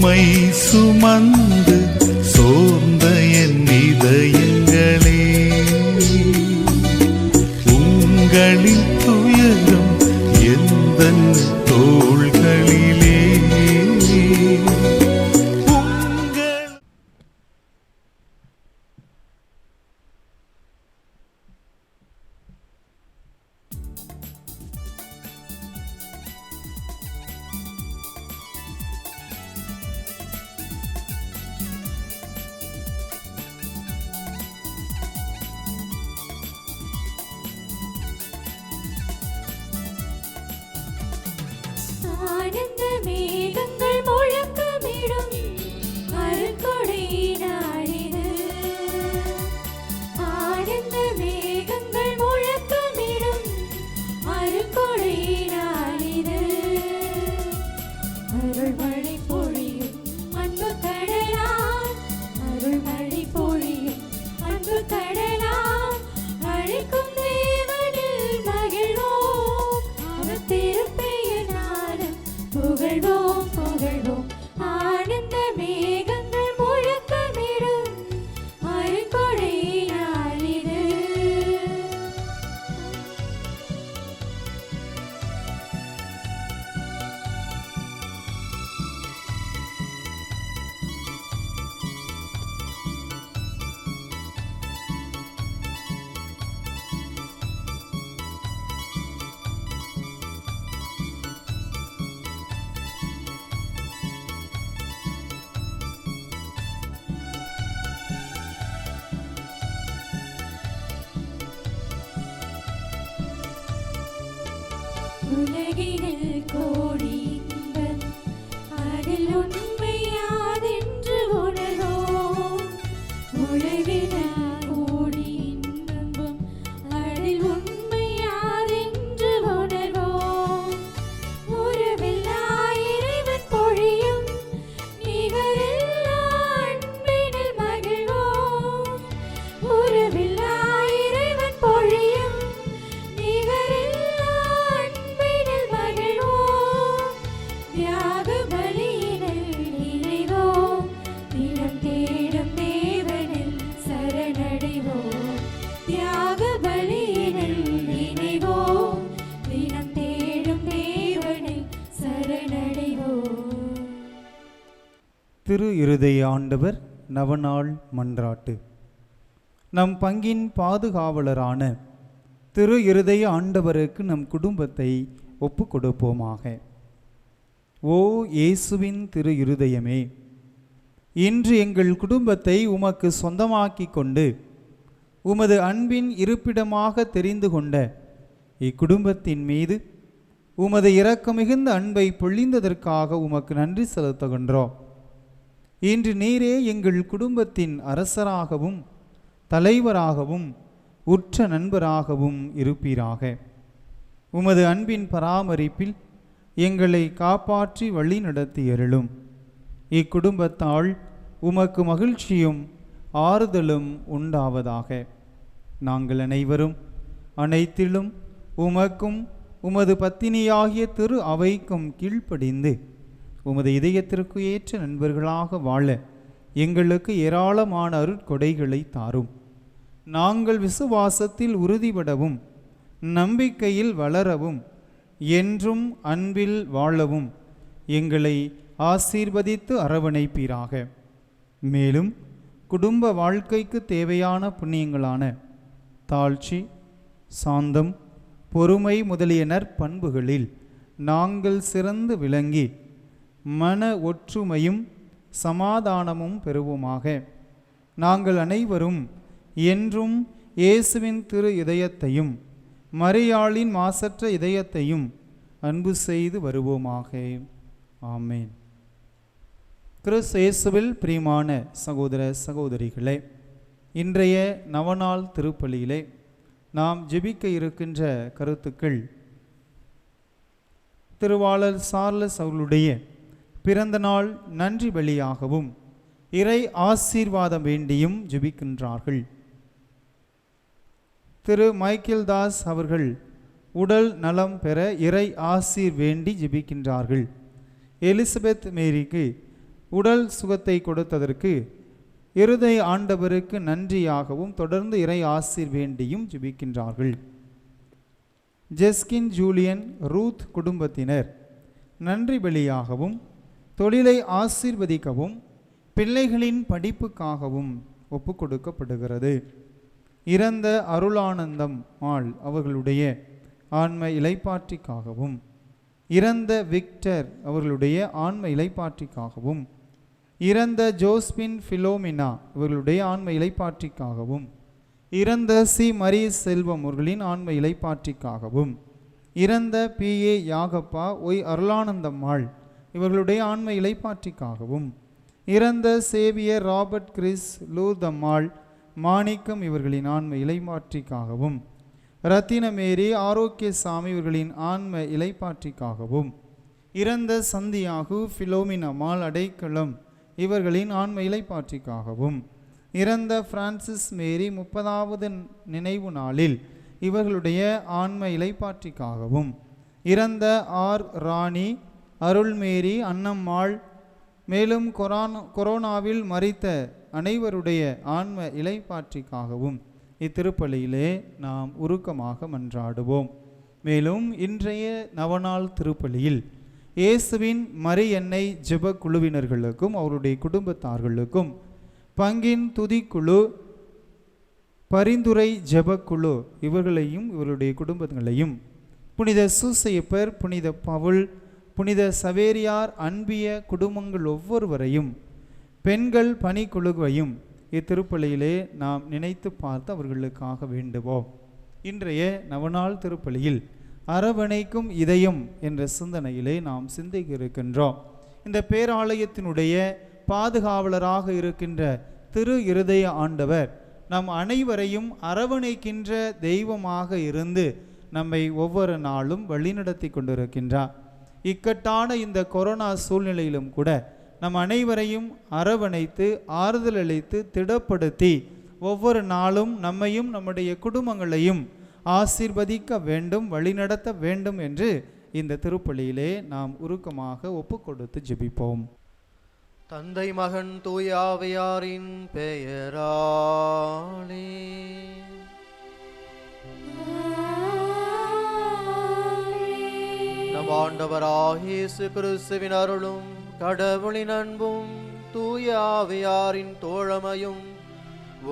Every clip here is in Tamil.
சுமை சுமந்து சோர்ந்த என் இதயங்களே, உங்களின் துயரம் எந்தன் தோள்களிலே. ஆனந்த மேகங்கள் முழக்கமிடும் அருட்கொடை நாளிது. ஆனந்த மேகங்கள் முழக்கமிடும் அருட்கொடை நாளிது. அருள்மழை பொழியும் அன்பு கடலாம், அருள்மழை பொழியும் அன்பு கடலாம். அழைக்கும் தேவனில் மகிழ்வோம், அவர் திருப்பெயர் நாளும் புகழ்வோம் புகழ்வோம். ஆனந்த மேகங்கள் முழக்கமிடும் அருட்கொடை நாளிது. உலகினில் கோடி இன்பம், அதில் உண்மை யாதென்று உணர்வோம். உலகினில் கோடி இன்பம், அதில் உண்மை யாதென்று உணர்வோம். உறவில்லா இறைவன் பொழியும் நிகரில்லா அன்பினில் மகிழ்வோம். உறவில்லா இறைவன் பொழியும் நிகரில்லா அன்பினில் மகிழ்வோம். தியாக பலியினில் இணைவோம், தினம் தேடும் தேவனில் சரணடைவோம். தியாக பலியினில் இணைவோம், தினம் தேடும் தேவனில் சரணடைவோம். திரு இருதய ஆண்டவர் நவநாள் மன்றாட்டு. நம் பங்கின் பாதுகாவலரான திரு இருதய ஆண்டவருக்கு நம் குடும்பத்தை ஒப்பு கொடுப்போமாக. ஓ இயேசுவின் திரு இருதயமே, இன்று எங்கள் குடும்பத்தை உமக்கு சொந்தமாக்கி கொண்டு உமது அன்பின் இருப்பிடமாக தெரிந்து கொண்ட இக்குடும்பத்தின் மீது உமது இரக்கமிகுந்த அன்பை பொழிந்ததற்காக உமக்கு நன்றி செலுத்துகின்றோம். இன்று நீரே எங்கள் குடும்பத்தின் அரசராகவும் தலைவராகவும் உற்ற நண்பராகவும் இருப்பீராக. உமது அன்பின் பராமரிப்பில் எங்களை காப்பாற்றி வழி நடத்தியருளும். இக்குடும்பத்தால் உமக்கு மகிழ்ச்சியும் ஆறுதலும் உண்டாவதாக. நாங்கள் அனைவரும் அனைத்திலும் உமக்கும் உமது பத்தினியாகிய திரு அவைக்கும் கீழ்ப்படிந்து உமது இதயத்திற்கு ஏற்ற நண்பர்களாக வாழ எங்களுக்கு ஏராளமான அருட்கொடைகளை தாரும். நாங்கள் விசுவாசத்தில் உறுதிபடவும் நம்பிக்கையில் வளரவும் என்றும் அன்பில் வாழவும் எங்களை ஆசீர்வதித்து அரவணைப்பீராக. மேலும் குடும்ப வாழ்க்கைக்கு தேவையான புண்ணியங்களான தாழ்ச்சி, சாந்தம், பொறுமை முதலிய நற்பண்புகளில் நாங்கள் சிறந்து விளங்கி மன ஒற்றுமையும் சமாதானமும் பெறுவோமாக. நாங்கள் அனைவரும் என்றும் இயேசுவின் திரு இதயத்தையும் மரியாளின் மாசற்ற இதயத்தையும் அன்பு செய்து வருவோமாக. ஆமேன். கிறிஸ்து இயேசுவில் பிரியமான சகோதர சகோதரிகளே, இன்றைய நவநாள் திருப்பலியிலே நாம் ஜெபிக்க இருக்கின்ற கருத்துக்கள் திருவாளர் சார்லஸ் அவர்களுடைய பிறந்த நாள் நன்றி பலியாகவும் இறை ஆசீர்வாதம் வேண்டியும் ஜெபிக்கின்றார்கள். திரு மைக்கேல் தாஸ் அவர்கள் உடல் நலம் பெற இறை ஆசீர் வேண்டி ஜெபிக்கின்றார்கள். எலிசபெத் மேரிக்கு உடல் சுகத்தை கொடுத்ததற்கு இருதய ஆண்டவருக்கு நன்றியாகவும் தொடர்ந்து இறை ஆசீர் வேண்டியும் ஜெபிக்கின்றார்கள். ஜெஸ்கின் ஜூலியன் ரூத் குடும்பத்தினர் நன்றி பலியாகவும் தொழிலை ஆசீர்வதிக்கவும் பிள்ளைகளின் படிப்புக்காகவும் ஒப்பு கொடுக்கப்படுகிறது. இறந்த அருளானந்தம் ஆள் அவர்களுடைய ஆன்ம இளைப்பாற்றிக்காகவும், இறந்த விக்டர் அவர்களுடைய ஆன்ம இளைப்பாற்றிக்காகவும், இறந்த ஜோஸ்பின் பிலோமினா இவர்களுடைய ஆன்ம இளைப்பாற்றிக்காகவும், இறந்த சி மரி செல்வம் அவர்களின் ஆன்ம இளைப்பாற்றிக்காகவும், இறந்த PA யாகப்பா ஒய் அருளானந்தம்மாள் இவர்களுடைய ஆன்ம இளைப்பாற்றிக்காகவும், இறந்த சேவியர் ராபர்ட் கிறிஸ் லூர்தம்மாள் மாணிக்கம் இவர்களின் ஆன்ம இளைப்பாற்றிக்காகவும், ரத்தினமேரி ஆரோக்கியசாமி இவர்களின் ஆன்ம இளைப்பாற்றிக்காகவும், இறந்த சந்தியாகு பிலோமினம்மாள் அடைக்கலம் இவர்களின் ஆன்ம இளைப்பாற்றிக்காகவும், இறந்த பிரான்சிஸ் மேரி 30வது நினைவு நாளில் இவர்களுடைய ஆன்ம இளைப்பாற்றிக்காகவும், இறந்த ஆர் ராணி அருள்மேரி அன்னம்மாள், மேலும் கொரோனாவில் மரித்த அனைவருடைய ஆன்ம இளைப்பாற்றிக்காகவும் இத்திருப்பலியிலே நாம் உருக்கமாக மன்றாடுவோம். மேலும் இன்றைய நவநாள் திருப்பலியில் இயேசுவின் மரி எண்ணெய் ஜெப குழுவினர்களுக்கும் அவருடைய குடும்பத்தார்களுக்கும் பங்கின் துதிக்குழு, பரிந்துரை ஜெபக்குழு இவர்களையும் இவருடைய குடும்பங்களையும், புனித சூசையப்பர், புனித பவுல், புனித சவேரியார் அன்பிய குடும்பங்கள் ஒவ்வொருவரையும், பெண்கள் பணிக்குழுவையும் இத்திருப்பலியிலே நாம் நினைத்து பார்த்து அவர்களுக்காக வேண்டுவோம். இன்றைய நவநாள் திருப்பலியில் அரவணைக்கும் இதயம் என்ற சிந்தனையிலே நாம் சிந்திக்க இருக்கின்றோம். இந்த பேராலயத்தினுடைய பாதுகாவலராக இருக்கின்ற திரு இருதய ஆண்டவர் நம் அனைவரையும் அரவணைக்கின்ற தெய்வமாக இருந்து நம்மை ஒவ்வொரு நாளும் வழிநடத்தி கொண்டிருக்கின்றார். இக்கட்டான இந்த கொரோனா சூழ்நிலையிலும் கூட நம் அனைவரையும் அரவணைத்து ஆறுதல் அளித்து திடப்படுத்தி ஒவ்வொரு நாளும் நம்மையும் நம்முடைய குடும்பங்களையும் ஆசீர்வதிக்க வேண்டும், வழிநடத்த வேண்டும் என்று இந்த திருப்பலியிலே நாம் உருக்கமாக ஒப்பு கொடுத்து ஜெபிப்போம். தந்தை மகன் தூய ஆவியாரின் பெயராலே நம் ஆண்டவராகிய இயேசு கிறிஸ்துவின் அருளும் கடவுளின் அன்பும் தூய ஆவியாரின் தோழமையும்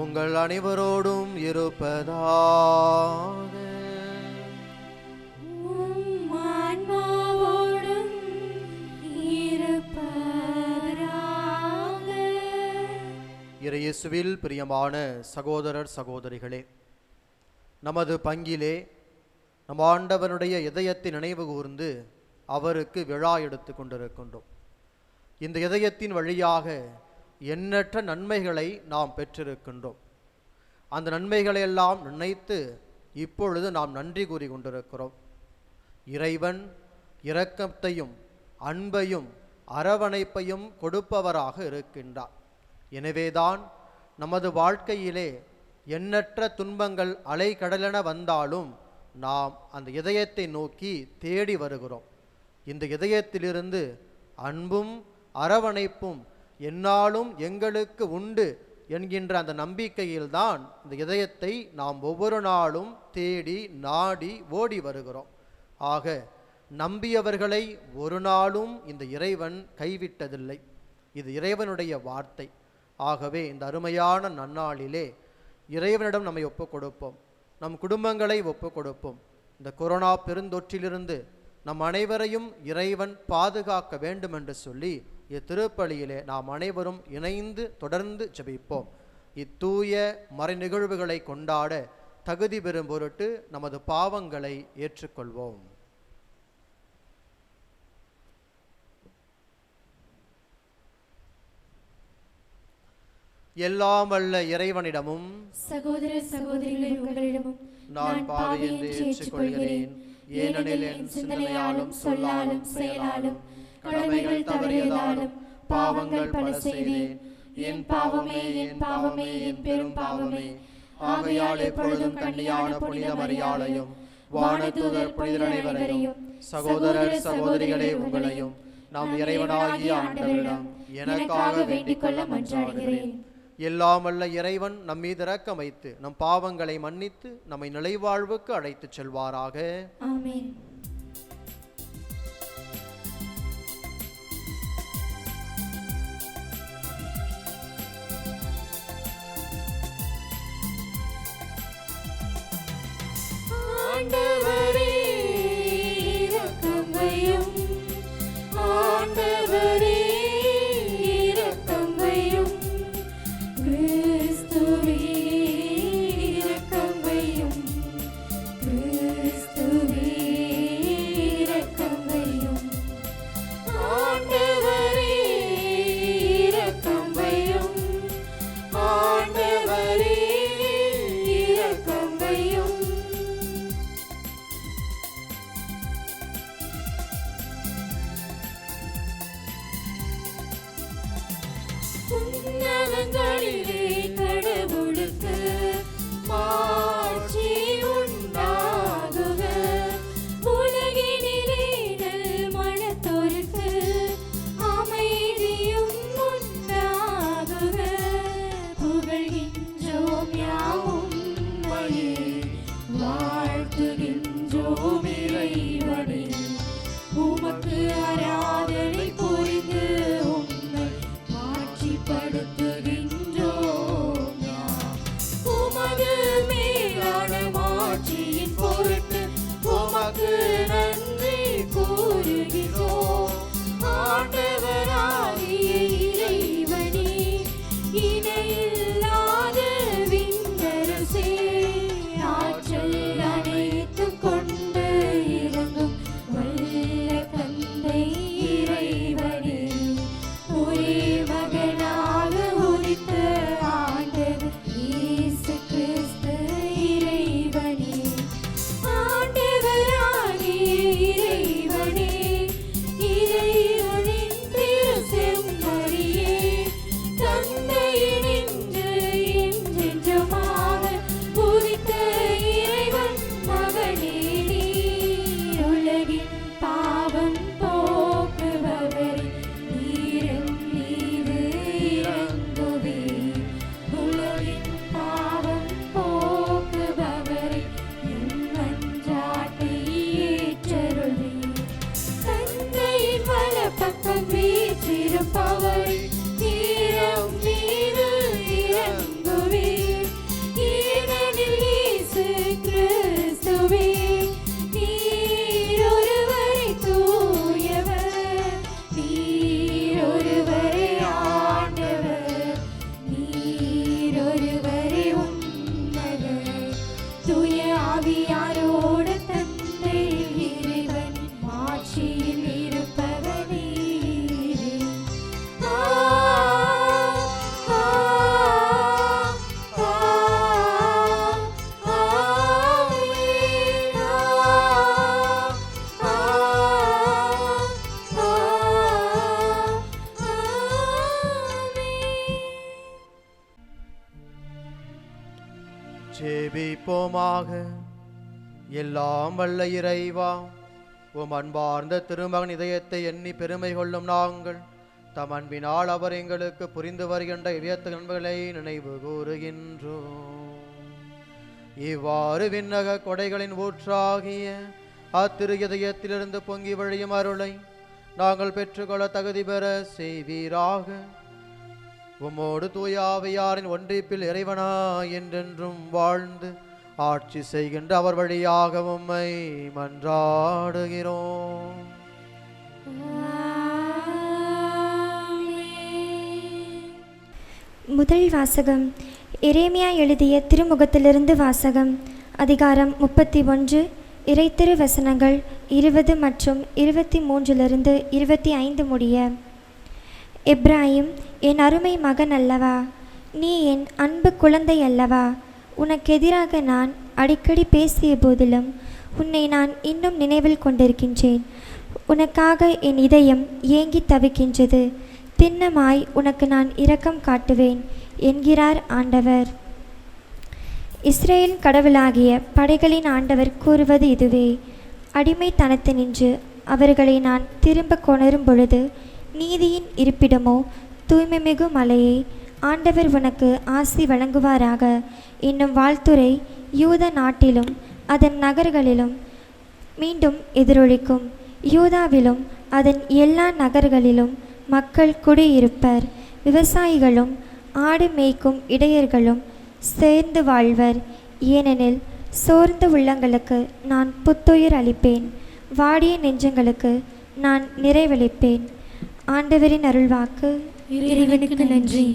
உங்கள் அனைவரோடும் இருப்பதாக. இயேசுவில் பிரியமான சகோதரர் சகோதரிகளே, நமது பங்கிலே நம் ஆண்டவனுடைய இதயத்தை நினைவு கூர்ந்து அவருக்கு விழா எடுத்து கொண்டிருக்கின்றோம். இந்த இதயத்தின் வழியாக எண்ணற்ற நன்மைகளை நாம் பெற்றிருக்கின்றோம். அந்த நன்மைகளை எல்லாம் நினைத்து இப்பொழுது நாம் நன்றி கூறி கொண்டிருக்கிறோம். இறைவன் இரக்கத்தையும் அன்பையும் அரவணைப்பையும் கொடுப்பவராக இருக்கின்றார். எனவேதான் நமது வாழ்க்கையிலே எண்ணற்ற துன்பங்கள் அலைக்கடலென வந்தாலும் நாம் அந்த இதயத்தை நோக்கி தேடி வருகிறோம். இந்த இதயத்திலிருந்து அன்பும் அரவணைப்பும் எந்நாளும் எங்களுக்கு உண்டு என்கின்ற அந்த நம்பிக்கையில்தான் இந்த இதயத்தை நாம் ஒவ்வொரு நாளும் தேடி நாடி ஓடி வருகிறோம். ஆக நம்பியவர்களை ஒரு நாளும் இந்த இறைவன் கைவிட்டதில்லை. இது இறைவனுடைய வார்த்தை. ஆகவே இந்த அருமையான நன்னாளிலே இறைவனிடம் நம்மை ஒப்புக் கொடுப்போம், நம் குடும்பங்களை ஒப்புக் கொடுப்போம். இந்த கொரோனா பெருந்தொற்றிலிருந்து நம் அனைவரையும் இறைவன் பாதுகாக்க வேண்டும் என்று சொல்லி இத்திருப்பலியிலே நாம் அனைவரும் இணைந்து தொடர்ந்து ஜெபிப்போம். இத்தூய மறை நிகழ்வுகளை கொண்டாட தகுதி பெறும் பொருட்டு நமது பாவங்களை ஏற்றுக்கொள்வோம். எல்லாம் வல்ல இறைவனிடமும் சகோதர சகோதரிகளே உங்களிடமும் நான் பாவி என்று ஏற்றுக்கொள்கிறேன். ஏனெனில் என் சிந்தனையாலும் சொல்லாலும் செயலாலும் கடமைகள் தவறியதாலும் பாவங்கள் பல செய்தேன். என் பாவமே என் பாவமே என் பெரும் பாவமே. ஆகையால் எப்பொழுதும் கன்னியான புனித மரியாளையும் வானதூதர் புனிதர் அனைவரையும் சகோதரர் சகோதரிகளே உங்களையும் நம் இறைவனாகிய ஆண்டவரிடம் எனக்காக வேண்டிக் கொள்ள மன்றாடுகிறேன். எல்லாம் வல்ல இறைவன் நம் மீது இரக்கம் வைத்து நம் பாவங்களை மன்னித்து நம்மை நிலைவாழ்வுக்கு அழைத்துச் செல்வாராக. ஆமென். ஆண்டவரே இரக்கம் வையும், ஆண்டவரே இரக்கம் வையும், கிறிஸ்துவே இரக்கம் வையும், கிறிஸ்துவே இரக்கம் வையும், ஆண்டவரே இரக்கம் வையும், ஆண்டவரே இரக்கம் வையும். உன்னதங்களிலே கடவுளுக்கு மாட்சி உண்டாகுக, உலகினிலே நல்மனத்தோருக்கு அமைதியும் உண்டாகுக. புகழ்கின்றோம் யாவும் உம்மையே, வாழ்த்துகின்றோம் இறைவனே, உமக்கு ஆராதனை புரிந்து உம்மை மாட்சிப்படுத்துகின்றோம். உமது மேலான மாட்சியின் பொருட்டு உமக்கு நன்றி கூறுகிறோம். ஆண்டவராகிய இறைவனே, இணையில்லாத விண்ணரசே, ஆற்றல் அனைத்தும் கொண்டு இறங்கும் வல்ல தந்தை இறைவனே, ஒரே மகனாக உதித்த ஆண்டவர் இயேசு கிறிஸ்து இறைவனே, ஆண்டவராகிய இறைவனே, இறைவனின் திருச்செம்மறியே, தந்தையினின்று என்றென்றுமாக உதித்த இறைவன் மகனே நீர், உலகின் பாவம் போக்குபவரே நீர் மீது இறங்குவீர், உலகின் பாவம் போக்குபவரே என் மன்றாட்டை ஏற்றருள்வீர். தந்தையின் வலப்பக்கம் வீற்றிருப்பவரே நீர் மீது இறங்குவீர், ஏனெனில் இயேசு கிறிஸ்துவே நீர் ஒருவரே தூயவர், நீர் ஒருவரே ஆண்டவர், நீர் ஒருவரே உன்னதர், தூய ஆவியாரோடு தந்தை இறைவன் மாட்சியில் இருப்பவர் நீரே. ஆ ஆ ஆ ஆமென். ஆ ஆ ஆமென். ஜெபிப்போமாக. எல்லாம் வல்ல இறைவா, உம் அன்பார்ந்த திருமகன் இதயத்தை எண்ணி பெருமை கொள்ளும் நாங்கள் தம் அன்பினால் அவர் எங்களுக்கு புரிந்து வருகின்ற இதயத்து நன்மைகளை நினைவு கூறுகின்றோம். இவ்வாறு விண்ணக கொடைகளின் ஊற்றாகிய அத்திரு இதயத்திலிருந்து பொங்கி வழியும் அருளை நாங்கள் பெற்றுக்கொள்ள தகுதி பெற செய்வீராக. உம்மோடு தூய ஆவியாரின் ஒன்றிப்பில் இறைவனா என்றென்றும் வாழ்ந்து ஆட்சி செய்கின்ற அவர் வழியாக உம்மை மன்றாடுகிறோம். முதல் வாசகம். எரேமியா எழுதிய திருமுகத்திலிருந்து வாசகம். அதிகாரம் 31, இறைத்திரு வசனங்கள் 20 மற்றும் 23 25 முடிய. எப்ராயிம், என் அருமை மகன் அல்லவா, நீ என் அன்பு குழந்தை அல்லவா, உனக்கெதிராக நான் அடிக்கடி பேசிய போதிலும் உன்னை நான் இன்னும் நினைவில் கொண்டிருக்கின்றேன். உனக்காக என் இதயம் ஏங்கி தவிக்கின்றது. திண்ணமாய் உனக்கு நான் இரக்கம் காட்டுவேன் என்கிறார் ஆண்டவர். இஸ்ரேலின் கடவுளாகிய படைகளின் ஆண்டவர் கூறுவது இதுவே. அடிமைத்தனத்தினின்று அவர்களை நான் திரும்ப கொணரும் பொழுது, நீதியின் இருப்பிடமோ தூய்மைமிகு மலையே, ஆண்டவர் உனக்கு ஆசி வழங்குவாராக என்னும் வாழ்த்துரை யூத நாட்டிலும் அதன் நகர்களிலும் மீண்டும் எதிரொலிக்கும். யூதாவிலும் அதன் எல்லா நகர்களிலும் மக்கள் குடியிருப்பர். விவசாயிகளும் ஆடு மேய்க்கும் இடையர்களும் சேர்ந்து வாழ்வர். ஏனெனில் சோர்ந்த உள்ளங்களுக்கு நான் புத்துயிர் அளிப்பேன், வாடிய நெஞ்சங்களுக்கு நான் நிறைவளிப்பேன். ஆண்டவரின் அருள்வாக்கு. இறைவனுக்கு நன்றி.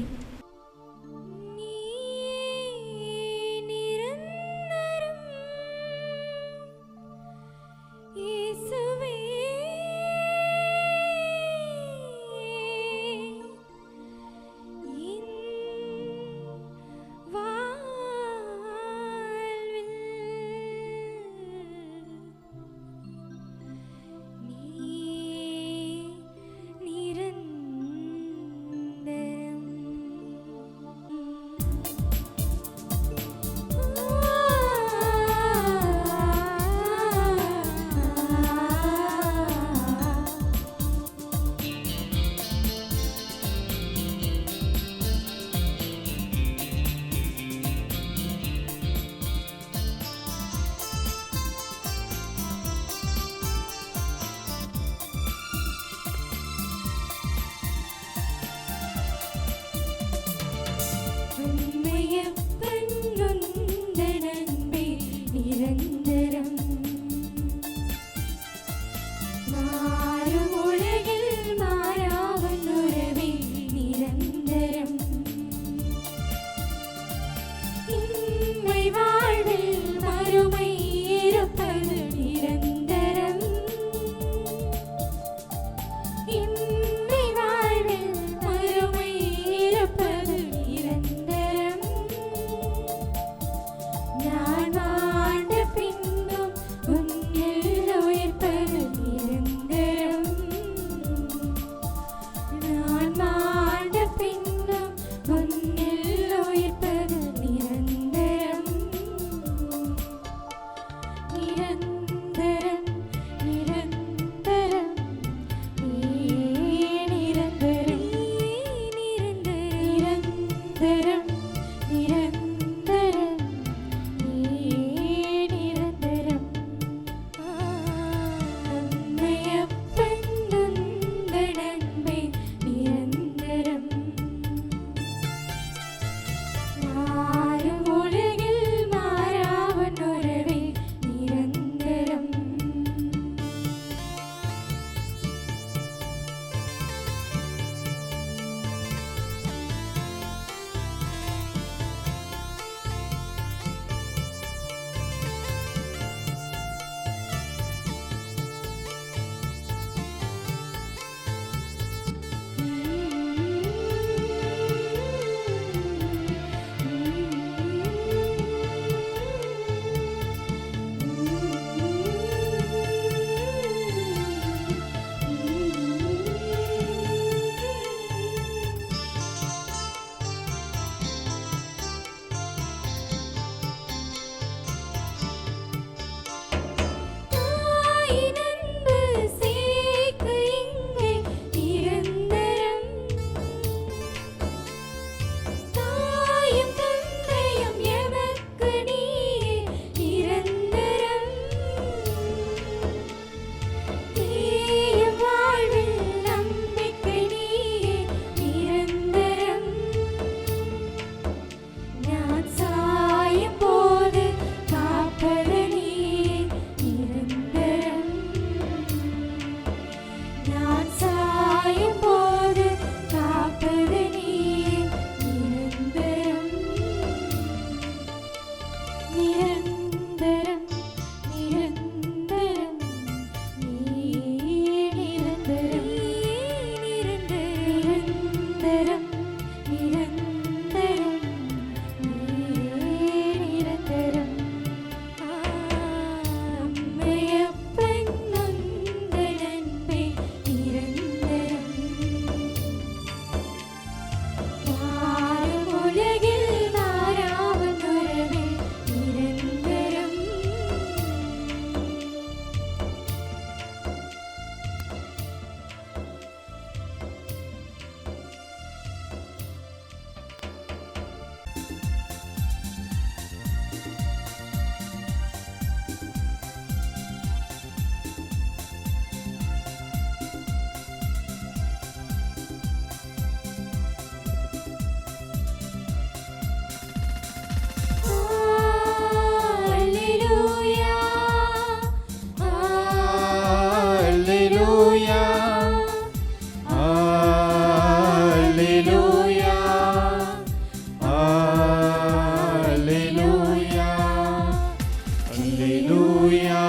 அல்லேலூயா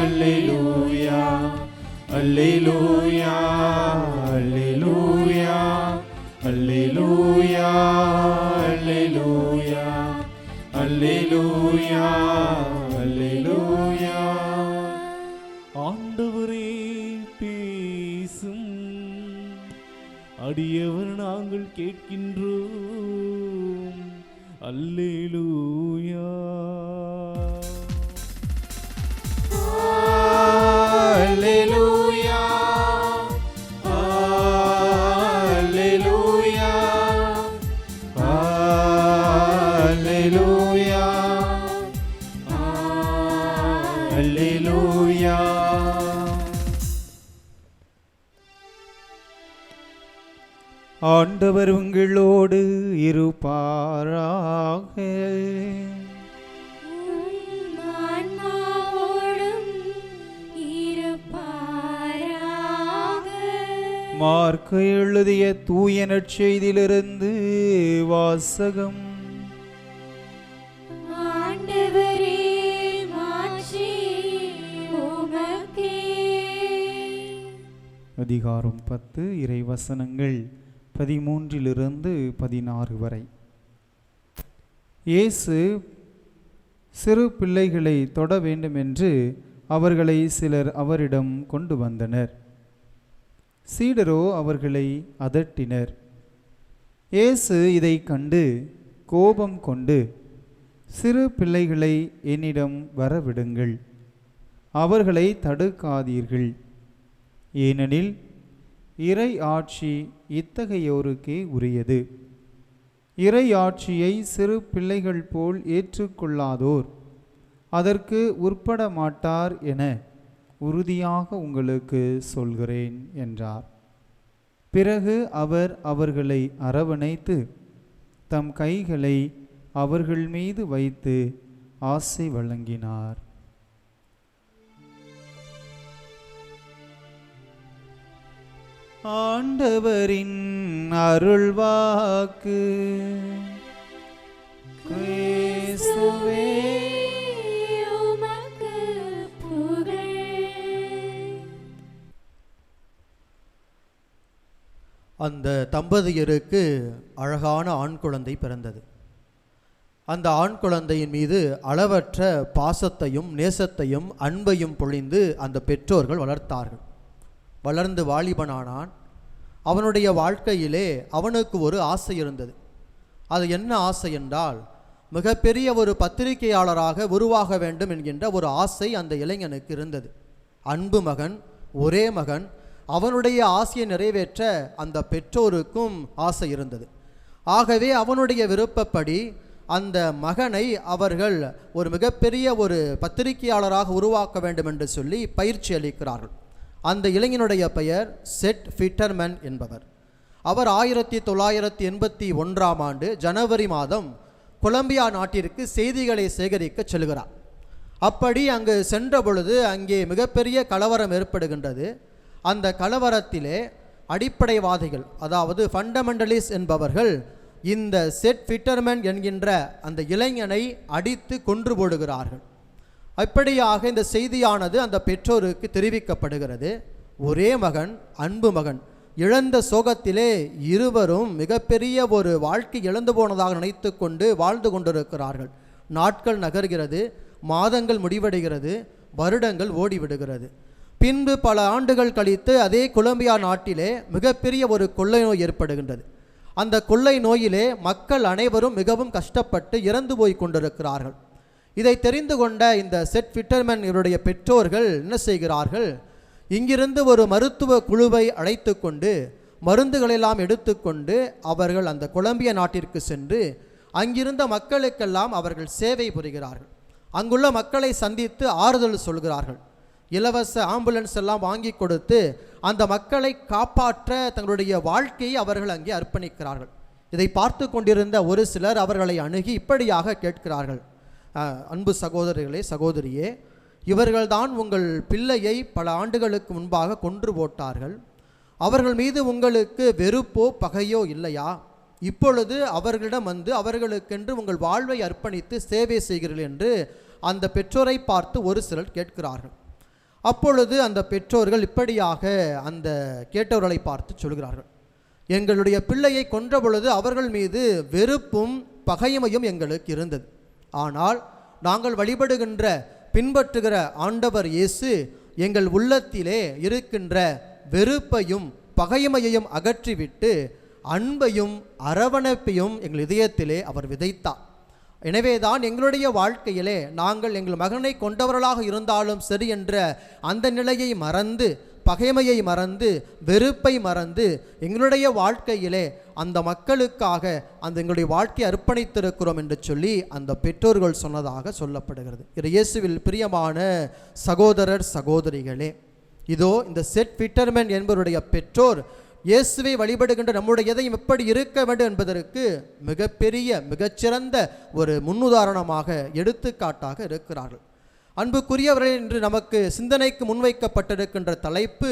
அல்லேலூயா அல்லேலூயா அல்லேலூயா அல்லேலூயா அல்லேலூயா அல்லேலூயா அல்லேலூயா. ஆண்டவரே பேசும், அடியவர் நாங்கள் கேட்கின்றோம். அல்லேலூயா அல்லேலூயா அல்லேலூயா அல்லேலூயா அல்லேலூயா. ஆண்டவர் உங்களோடு இருப்பாராக. ஆன்மாவோடும் இருப்பாராக. மார்க்கு எழுதிய தூய நற்செய்தியிலிருந்து வாசகம். ஆண்டவரே, மாட்சி உமக்கே. அதிகாரம் 10 இறைவசனங்கள் 13-16 வரை. இயேசு சிறு பிள்ளைகளை தொட வேண்டுமென்று அவர்களை சிலர் அவரிடம் கொண்டு வந்தனர். சீடரோ அவர்களை அதட்டினர். இயேசு இதை கண்டு கோபம் கொண்டு, சிறு பிள்ளைகளை என்னிடம் வரவிடுங்கள், அவர்களை தடுக்காதீர்கள், ஏனெனில் இறை ஆட்சி இத்தகையோருக்கே உரியது. இறை ஆட்சியை சிறு பிள்ளைகள் போல் ஏற்றுக்கொள்ளாதோர் அதற்கு உட்பட மாட்டார் என உறுதியாக உங்களுக்கு சொல்கிறேன் என்றார். பிறகு அவர் அவர்களை அரவணைத்து தம் கைகளை அவர்கள் மீது வைத்து ஆசி வழங்கினார். ஆண்டவரின் அருள்வாக்கு. கிறிஸ்துவே உமக்கு புகழ். அந்த தம்பதியருக்கு அழகான ஆண் குழந்தை பிறந்தது. அந்த ஆண் குழந்தையின் மீது அளவற்ற பாசத்தையும் நேசத்தையும் அன்பையும் பொழிந்து அந்த பெற்றோர்கள் வளர்த்தார்கள். வளர்ந்து வாலிபனானான். அவனுடைய வாழ்க்கையிலே அவனுக்கு ஒரு ஆசை இருந்தது. அது என்ன ஆசை என்றால், மிகப்பெரிய ஒரு பத்திரிகையாளராக உருவாக வேண்டும் என்கின்ற ஒரு ஆசை அந்த இளைஞனுக்கு இருந்தது. அன்பு மகன், ஒரே மகன். அவனுடைய ஆசையை நிறைவேற்ற அந்த பெற்றோருக்கும் ஆசை இருந்தது. ஆகவே அவனுடைய விருப்பப்படி அந்த மகனை அவர்கள் ஒரு மிகப்பெரிய ஒரு பத்திரிகையாளராக உருவாக்க வேண்டும் என்று சொல்லி பயிற்சி அளிக்கிறார்கள். அந்த இளைஞனுடைய பெயர் செட் ஃபிட்டர்மேன் என்பவர். அவர் 1981ஆம் ஆண்டு ஜனவரி மாதம் கொலம்பியா நாட்டிற்கு செய்திகளை சேகரிக்க செல்கிறார். அப்படி அங்கு சென்ற பொழுது அங்கே மிகப்பெரிய கலவரம் ஏற்படுகின்றது. அந்த கலவரத்திலே அடிப்படைவாதிகள், அதாவது ஃபண்டமெண்டலிஸ்ட் என்பவர்கள் இந்த செட் ஃபிட்டர்மேன் என்கின்ற அந்த இளைஞனை அடித்து கொன்று போடுகிறார்கள். அப்படியாக இந்த செய்தியானது அந்த பெற்றோருக்கு தெரிவிக்கப்படுகிறது. ஒரே மகன், அன்பு மகன், இழந்த சோகத்திலே இருவரும் மிகப்பெரிய ஒரு வாழ்க்கை இழந்து போனதாக நினைத்து கொண்டு வாழ்ந்து கொண்டிருக்கிறார்கள். நாட்கள் நகர்கிறது, மாதங்கள் முடிவடைகிறது, வருடங்கள் ஓடிவிடுகிறது. பின்பு பல ஆண்டுகள் கழித்து அதே கொலம்பியா நாட்டிலே மிகப்பெரிய ஒரு கொள்ளை நோய் ஏற்படுகின்றது. அந்த கொள்ளை நோயிலே மக்கள் அனைவரும் மிகவும் கஷ்டப்பட்டு இறந்து போய் கொண்டிருக்கிறார்கள். இதை தெரிந்து கொண்ட இந்த செட் ஃபிட்டர்மேன் இவருடைய பெற்றோர்கள் என்ன செய்கிறார்கள், இங்கிருந்து ஒரு மருத்துவ குழுவை அழைத்து கொண்டு மருந்துகளெல்லாம் எடுத்துக்கொண்டு அவர்கள் அந்த கொலம்பியா நாட்டிற்கு சென்று அங்கிருந்த மக்களுக்கெல்லாம் அவர்கள் சேவை புரிகிறார்கள். அங்குள்ள மக்களை சந்தித்து ஆறுதல் சொல்கிறார்கள். இலவச ஆம்புலன்ஸ் எல்லாம் வாங்கி கொடுத்து அந்த மக்களை காப்பாற்ற தங்களுடைய வாழ்க்கையை அவர்கள் அங்கே அர்ப்பணிக்கிறார்கள். இதை பார்த்து கொண்டிருந்த ஒரு சிலர் அவர்களை அணுகி இப்படியாக கேட்கிறார்கள், அன்பு சகோதரர்களே, சகோதரியே, இவர்கள்தான் உங்கள் பிள்ளையை பல ஆண்டுகளுக்கு முன்பாக கொன்று போட்டார்கள். அவர்கள் மீது உங்களுக்கு வெறுப்போ பகையோ இல்லையா? இப்பொழுது அவர்களிடம் வந்து அவர்களுக்கென்று உங்கள் வாழ்வை அர்ப்பணித்து சேவை செய்கிறீர்கள் என்று அந்த பெற்றோரை பார்த்து ஒரு சிலர் கேட்கிறார்கள். அப்பொழுது அந்த பெற்றோர்கள் இப்படியாக அந்த கேட்டவர்களை பார்த்து சொல்கிறார்கள், எங்களுடைய பிள்ளையை கொன்ற பொழுது அவர்கள் மீது வெறுப்பும் பகைமையும் எங்களுக்கு இருந்தது. ஆனால் நாங்கள் வழிபடுகின்ற பின்பற்றுகிற ஆண்டவர் இயேசு எங்கள் உள்ளத்திலே இருக்கின்ற வெறுப்பையும் பகைமையையும் அகற்றிவிட்டு அன்பையும் அரவணைப்பையும் எங்கள் இதயத்திலே அவர் விதைத்தார். எனவேதான் எங்களுடைய வாழ்க்கையிலே நாங்கள் எங்கள் மகனை கொண்டவர்களாக இருந்தாலும் சரி என்ற அந்த நிலையை மறந்து, பகைமையை மறந்து, வெறுப்பை மறந்து எங்களுடைய வாழ்க்கையிலே அந்த மக்களுக்காக அந்த எங்களுடைய வாழ்க்கையை அர்ப்பணித்திருக்கிறோம் என்று சொல்லி அந்த பெற்றோர்கள் சொன்னதாக சொல்லப்படுகிறது. இயேசுவில் பிரியமான சகோதரர் சகோதரிகளே, இதோ இந்த செட் விட்டர்மேன் என்பவருடைய பெற்றோர் இயேசுவை வழிபடுகின்ற நம்முடைய இதயம் எப்படி இருக்க வேண்டும் என்பதற்கு மிகச்சிறந்த ஒரு முன்னுதாரணமாக எடுத்துக்காட்டாக இருக்கிறார்கள். அன்புக்குரியவர்கள், இன்று நமக்கு சிந்தனைக்கு முன்வைக்கப்பட்டிருக்கின்ற தலைப்பு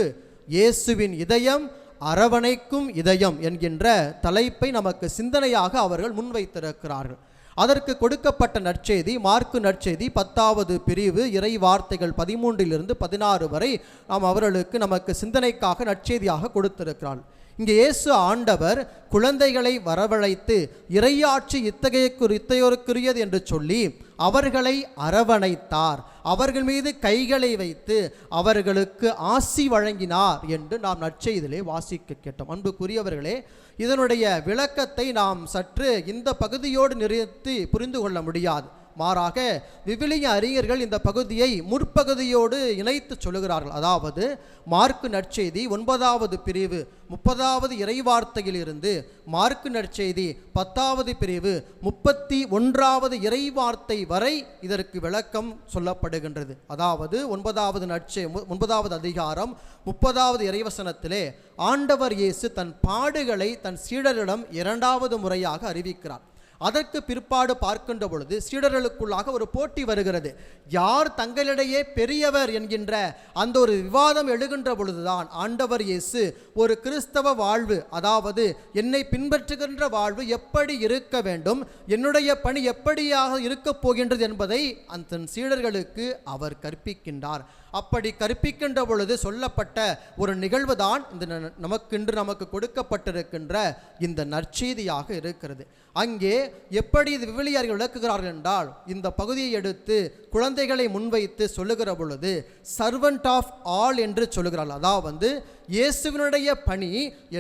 இயேசுவின் இதயம் அரவணைக்கும் இதயம் என்கின்ற தலைப்பை நமக்கு சிந்தனையாக அவர்கள் முன்வைத்திருக்கிறார்கள். அதற்கு கொடுக்கப்பட்ட நற்செய்தி மார்க்கு நற்செய்தி 10வது பிரிவு இறை வார்த்தைகள் 13 to 16 வரை அவர்களுக்கு நமக்கு சிந்தனைக்காக நற்செய்தியாக கொடுத்திருக்கிறார்கள். இங்கே இயேசு ஆண்டவர் குழந்தைகளை வரவழைத்து இறையாட்சி இத்தகையோருக்குரியது என்று சொல்லி அவர்களை அரவணைத்தார், அவர்கள் மீது கைகளை வைத்து அவர்களுக்கு ஆசி வழங்கினார் என்று நாம் நற்செய்தியிலே வாசிக்க கேட்டோம். அன்புக்குரியவர்களே, இதனுடைய விளக்கத்தை நாம் சற்று இந்த பகுதியோடு நிறுத்தி புரிந்து கொள்ள முடியாது. மாறாக விவிலிய அறிஞர்கள் இந்த பகுதியை முற்பகுதியோடு இணைத்து சொல்லுகிறார்கள். அதாவது மார்க்கு நற்செய்தி 9வது பிரிவு 30வது இறைவார்த்தையிலிருந்து மார்க்கு நற்செய்தி 10வது பிரிவு 31வது இறைவார்த்தை வரை இதற்கு விளக்கம் சொல்லப்படுகின்றது. அதாவது 9வது அதிகாரம் 30வது இறைவசனத்திலே ஆண்டவர் இயேசு தன் பாடுகளை தன் சீடரிடம் 2வது முறையாக அறிவிக்கிறார். அதற்கு பிற்பாடு பார்க்கின்ற பொழுது சீடர்களுக்குள்ளாக ஒரு போட்டி வருகிறது. யார் தங்களிடையே பெரியவர் என்கின்ற அந்த ஒரு விவாதம் எழுகின்ற பொழுதுதான் ஆண்டவர் இயேசு ஒரு கிறிஸ்தவ வாழ்வு, அதாவது என்னை பின்பற்றுகின்ற வாழ்வு எப்படி இருக்க வேண்டும், என்னுடைய பணி எப்படியாக இருக்கப் போகின்றது என்பதை அந்த சீடர்களுக்கு அவர் கற்பிக்கின்றார். அப்படி கற்பிக்கின்ற பொழுது சொல்லப்பட்ட ஒரு நிகழ்வு தான் இன்று நமக்கு கொடுக்கப்பட்டிருக்கின்ற இந்த நற்செய்தியாக இருக்கிறது. அங்கே எப்படி இது விவிலியர்கள் விளக்குகிறார்கள் என்றால், இந்த பகுதியை எடுத்து குழந்தைகளை முன்வைத்து சொல்லுகிற பொழுது சர்வன்ட் ஆஃப் ஆல் என்று சொல்லுகிறார்கள். அதாவது இயேசுவினுடைய பணி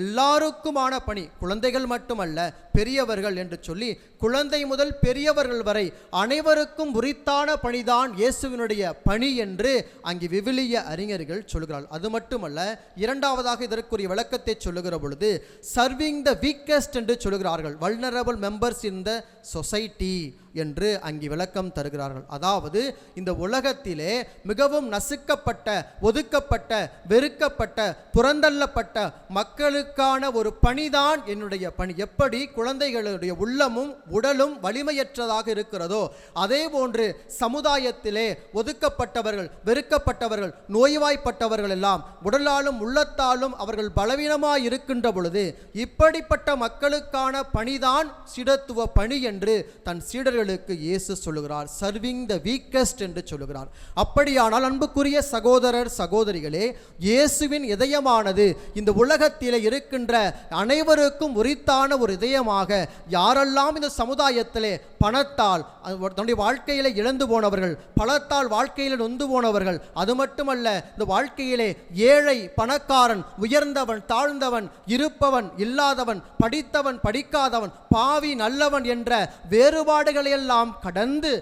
எல்லாருக்குமான பணி, குழந்தைகள் மட்டுமல்ல பெரியவர்கள் என்று சொல்லி குழந்தை முதல் பெரியவர்கள் வரை அனைவருக்கும் உரித்தான பணிதான் இயேசுவினுடைய பணி என்று அங்கே விவிலிய அறிஞர்கள் சொல்கிறார்கள். அது மட்டுமல்ல, இரண்டாவதாக இதற்குரிய விளக்கத்தை சொல்லுகிற பொழுது சர்விங் த வீக்கஸ்ட் என்று சொல்கிறார்கள். Vulnerable members in the society என்று அங்கே விளக்கம் தருகிறார்கள். அதாவது இந்த உலகத்திலே மிகவும் நசுக்கப்பட்ட, ஒதுக்கப்பட்ட, வெறுக்கப்பட்ட, புறந்தள்ளப்பட்ட மக்களுக்கான ஒரு பணிதான் என்னுடைய பணி. எப்படி குழந்தைகளுடைய உள்ளமும் உடலும் வலிமையற்றதாக இருக்கிறதோ அதே போன்று சமுதாயத்திலே ஒதுக்கப்பட்டவர்கள், வெறுக்கப்பட்டவர்கள், நோய்வாய்ப்பட்டவர்கள் எல்லாம் உடலாலும் உள்ளத்தாலும் அவர்கள் பலவீனமாய் இருக்கின்ற பொழுது இப்படிப்பட்ட மக்களுக்கான பணிதான் சீடத்துவ பணி என்று தன் சீடர்களுக்கு இயேசு சொல்லுகிறார். சர்விங் த வீக்கஸ்ட் என்று சொல்லுகிறார். அப்படியானால் அன்புக்குரிய சகோதரர் சகோதரிகளே, இயேசுவின் இதயமானது இந்த உலகத்திலே இருக்கின்ற அனைவருக்கும் உரித்தான ஒரு இதயமாக, யாரெல்லாம் இந்த சமுதாயத்திலே பணத்தால் தன்னுடைய வாழ்க்கையிலே இழந்து போனவர்கள், பணத்தால் வாழ்க்கையிலே நொந்து போனவர்கள், அது மட்டுமல்ல இந்த வாழ்க்கையிலே ஏழை பணக்காரன், உயர்ந்தவன் தாழ்ந்தவன், இருப்பவன் இல்லாதவன், படித்தவன் படிக்காதவன், பாவி நல்லவன் என்ற வேறுபாடுகளை எல்லாம் கடந்து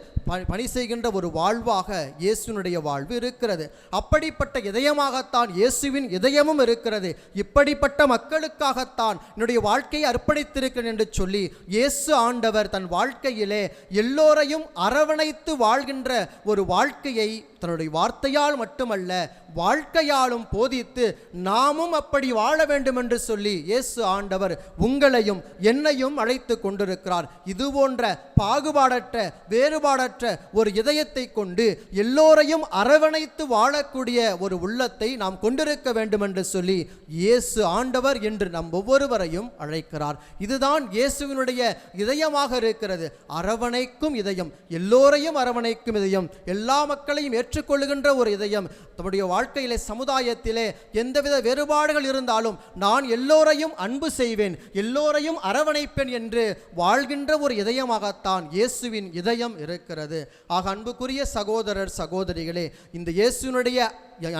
பணி செய்கின்ற ஒரு வாழ்வாக இயேசுனுடைய வாழ்வு இருக்கிறது. அப்படிப்பட்ட இதயமாகத்தான் இயேசுவின் இதயமும் இருக்கிறது. இப்படிப்பட்ட மக்களுக்காகத்தான் என்னுடைய வாழ்க்கையை அர்ப்பணித்திருக்கிறேன் என்று சொல்லி இயேசு ஆண்டவர் தன் வாழ்க்கையிலே எல்லோரையும் அரவணைத்து வாழ்கின்ற ஒரு வாழ்க்கையை தன்னுடைய வார்த்தையால் மட்டுமல்ல வாழ்க்கையாலும் போதித்து நாமும் அப்படி வாழ வேண்டும் என்று சொல்லி இயேசு ஆண்டவர் உங்களையும் என்னையும் அழைத்து கொண்டிருக்கிறார். இது போன்ற பாகுபாடற்ற, வேறுபாடற்ற வேறுபாடற்ற ஒரு இதயத்தை கொண்டு எல்லோரையும் அரவணைத்து வாழக்கூடிய ஒரு உள்ளத்தை நாம் கொண்டிருக்க வேண்டும் என்று சொல்லி இயேசு ஆண்டவர் என்று நம் ஒவ்வொருவரையும் அழைக்கிறார். இதுதான் இயேசுவினுடைய இதயமாக இருக்கிறது. அரவணைக்கும் இதயம், எல்லோரையும் அரவணைக்கும் இதயம், எல்லா மக்களையும் ஏற்றுக்கொள்ளுகின்ற ஒரு இதயம். தம்முடைய வாழ்க்கையிலே, சமுதாயத்திலே எந்தவித வேறுபாடுகள் இருந்தாலும் நான் எல்லோரையும் அன்பு செய்வேன், எல்லோரையும் அரவணைப்பேன் என்று வாழ்கின்ற ஒரு இதயமாகத்தான் இயேசுவின் இதயம் இருக்கிறது. ஆக அன்புக்குரிய சகோதரர் சகோதரிகளே, இந்த இயேசுவினுடைய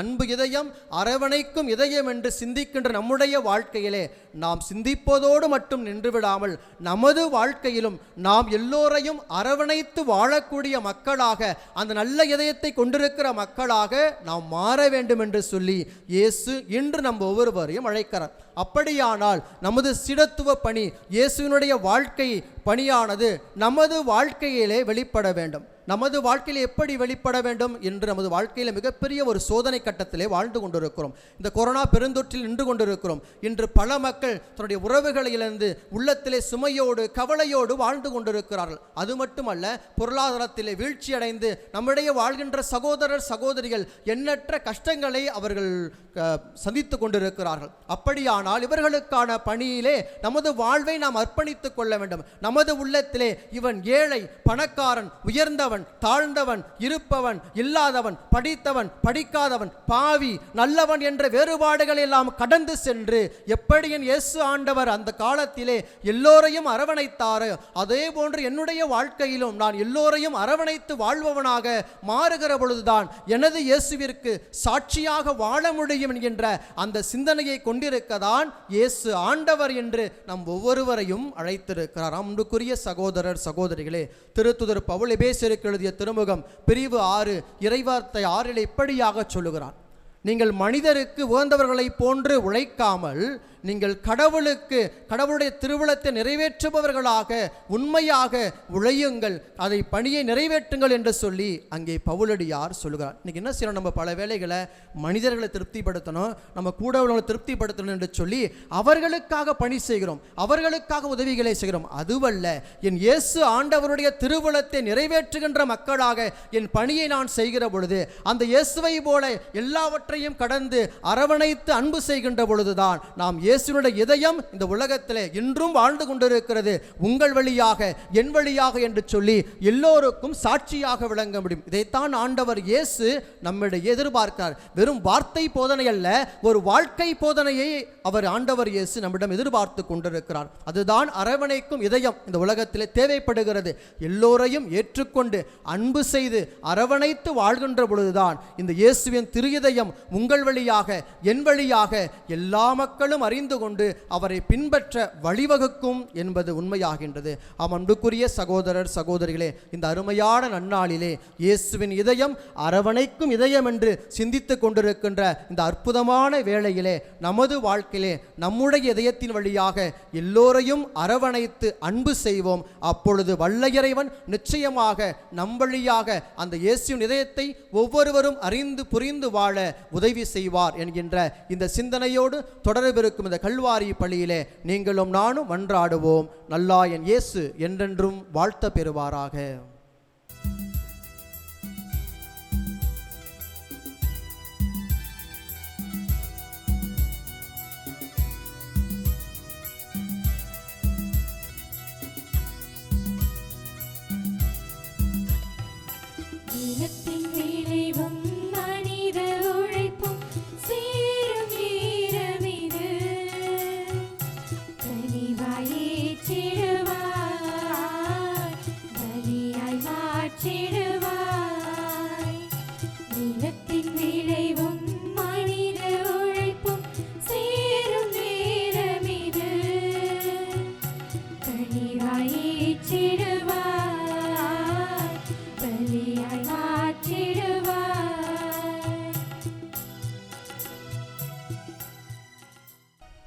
அன்பு இதயம், அரவணைக்கும் இதயம் என்று சிந்திக்கின்ற நம்முடைய வாழ்க்கையிலே நாம் சிந்திப்பதோடு மட்டும் நின்றுவிடாமல் நமது வாழ்க்கையிலும் நாம் எல்லோரையும் அரவணைத்து வாழக்கூடிய மக்களாக, அந்த நல்ல இதயத்தை கொண்டிருக்கிற மக்களாக நாம் மாற வேண்டும் என்று சொல்லி இயேசு இன்று நம் ஒவ்வொருவரையும் அழைக்கிறார். அப்படியானால் நமது சீடத்துவ பணி, இயேசுவினுடைய வாழ்க்கை பணியானது நமது வாழ்க்கையிலே வெளிப்பட வேண்டும். நமது வாழ்க்கையில் எப்படி வெளிப்பட வேண்டும் என்று நமது வாழ்க்கையில் மிகப்பெரிய ஒரு சோதனை கட்டத்திலே வாழ்ந்து கொண்டிருக்கிறோம். இந்த கொரோனா பெருந்தொற்றில் நின்று கொண்டிருக்கிறோம். இன்று பல மக்கள் தன்னுடைய உறவுகளை இழந்து உள்ளத்திலே சுமையோடு கவலையோடு வாழ்ந்து கொண்டிருக்கிறார்கள். அது மட்டுமல்ல, பொருளாதாரத்திலே வீழ்ச்சி அடைந்து நம்முடைய வாழ்கின்ற சகோதரர் சகோதரிகள் எண்ணற்ற கஷ்டங்களை அவர்கள் சந்தித்து கொண்டிருக்கிறார்கள். அப்படியானால் இவர்களுக்கான பணியிலே நமது வாழ்வை நாம் அர்ப்பணித்துக் கொள்ள வேண்டும். நமது உள்ளத்திலே இவன் ஏழை, பணக்காரன், உயர்ந்தவன், தாழ்ந்தவன், இருப்பவன், இல்லாதவன், படித்தவன், படிக்காதவன், பாவி, நல்லவன் என்ற வேறுபாடுகள் எல்லாம் கடந்து சென்று எப்படி என் இயேசு ஆண்டவர் அந்த காலத்திலே எல்லோரையும் அரவணைத்தார், அதே போன்று என்னுடைய வாழ்க்கையிலும் நான் எல்லோரையும் அரவணைத்து வாழ்பவனாக மாறுகிற பொழுதுதான் எனது இயேசுவிற்கு சாட்சியாக வாழ முடியும் என்கின்ற அந்த சிந்தனையை கொண்டிருக்கதான் இயேசு ஆண்டவர் என்று நம் ஒவ்வொருவரையும் அழைத்திருக்கிறார். அன்புக்குரிய சகோதரர் சகோதரிகளே, திருத்துதர் பவுல் எபேசியருக்கு எழுதிய திருமுகம் பிரிவு 6 இறைவார்த்தை 6 இப்படியாக சொல்லுகிறார்: நீங்கள் மனிதருக்கு உகந்தவர்களை போன்று உழைக்காமல் நீங்கள் கடவுளுடைய திருவுளத்தை நிறைவேற்றுபவர்களாக உண்மையாக உழையுங்கள், அதை பணியை நிறைவேற்றுங்கள் என்று சொல்லி அங்கே பவுலடியார் சொல்லுகிறார். இன்னைக்கு என்ன செய்யணும்? நம்ம பல வேளைகளை மனிதர்களை திருப்திப்படுத்தணும், நம்ம கூட உள்ளவங்களை திருப்திப்படுத்தணும் என்று சொல்லி அவர்களுக்காக பணி செய்கிறோம், அவர்களுக்காக உதவிகளை செய்கிறோம். அதுவல்ல, என் இயேசு ஆண்டவருடைய திருவுளத்தை நிறைவேற்றுகின்ற மக்களாக என் பணியை நான் செய்கிற பொழுது, அந்த இயேசுவை போல எல்லாவற்றையும் கடந்து அரவணைத்து அன்பு செய்கின்ற பொழுதுதான் நாம் இயேசுவினுடைய இதயம் இந்த உலகத்திலே இன்றும் வாழ்ந்து கொண்டிருக்கிறது, உங்கள் வழியாக என் வழியாக என்று சொல்லி எல்லோருக்கும் சாட்சியாக விளங்க முடியும். இதைத்தான் ஆண்டவர் இயேசு நம்மிடையே எதிர்பார்க்கிறார். வெறும் வார்த்தை போதனை அல்ல, ஒரு வாழ்க்கை போதனையை அவர் ஆண்டவர் இயேசு நம்மிடம் எதிர்பார்த்து கொண்டிருக்கிறார். அதுதான் அரவணைக்கும் இதயம் இந்த உலகத்திலே தேவைப்படுகிறது. எல்லோரையும் ஏற்றுக்கொண்டு அன்பு செய்து அரவணைத்து வாழ்கின்ற பொழுதுதான் இந்த இயேசுவின் திரு இதயம் உங்கள் வழியாக என் வழியாக எல்லா மக்களும் அறிந்து கொண்டு அவரை பின்பற்ற வழிவகுக்கும் என்பது உண்மையாகின்றது. அன்புக்குரிய சகோதரர் சகோதரிகளே, இந்த அருமையான நன்னாளிலே இயேசுவின் இதயம் அரவணைக்கும் இதயம் என்று சிந்தித்துக் கொண்டிருக்கின்ற இந்த அற்புதமான வேளையிலே நமது வாழ்க்கையிலே நம்முடைய இதயத்தின் வழியாக எல்லோரையும் அரவணைத்து அன்பு செய்வோம். அப்பொழுது வல்ல இறைவன் நிச்சயமாக நம் வழியாக அந்த இயேசுவின் இதயத்தை ஒவ்வொருவரும் அறிந்து புரிந்து வாழ உதவி செய்வார் என்கின்ற இந்த சிந்தனையோடு தொடரவிருக்கும் இந்த கல்வாரி பள்ளியிலே நீங்களும் நானும் மன்றாடுவோம். நல்லாயன் இயேசு என்றென்றும் வாழ்த்த பெறுவாராக.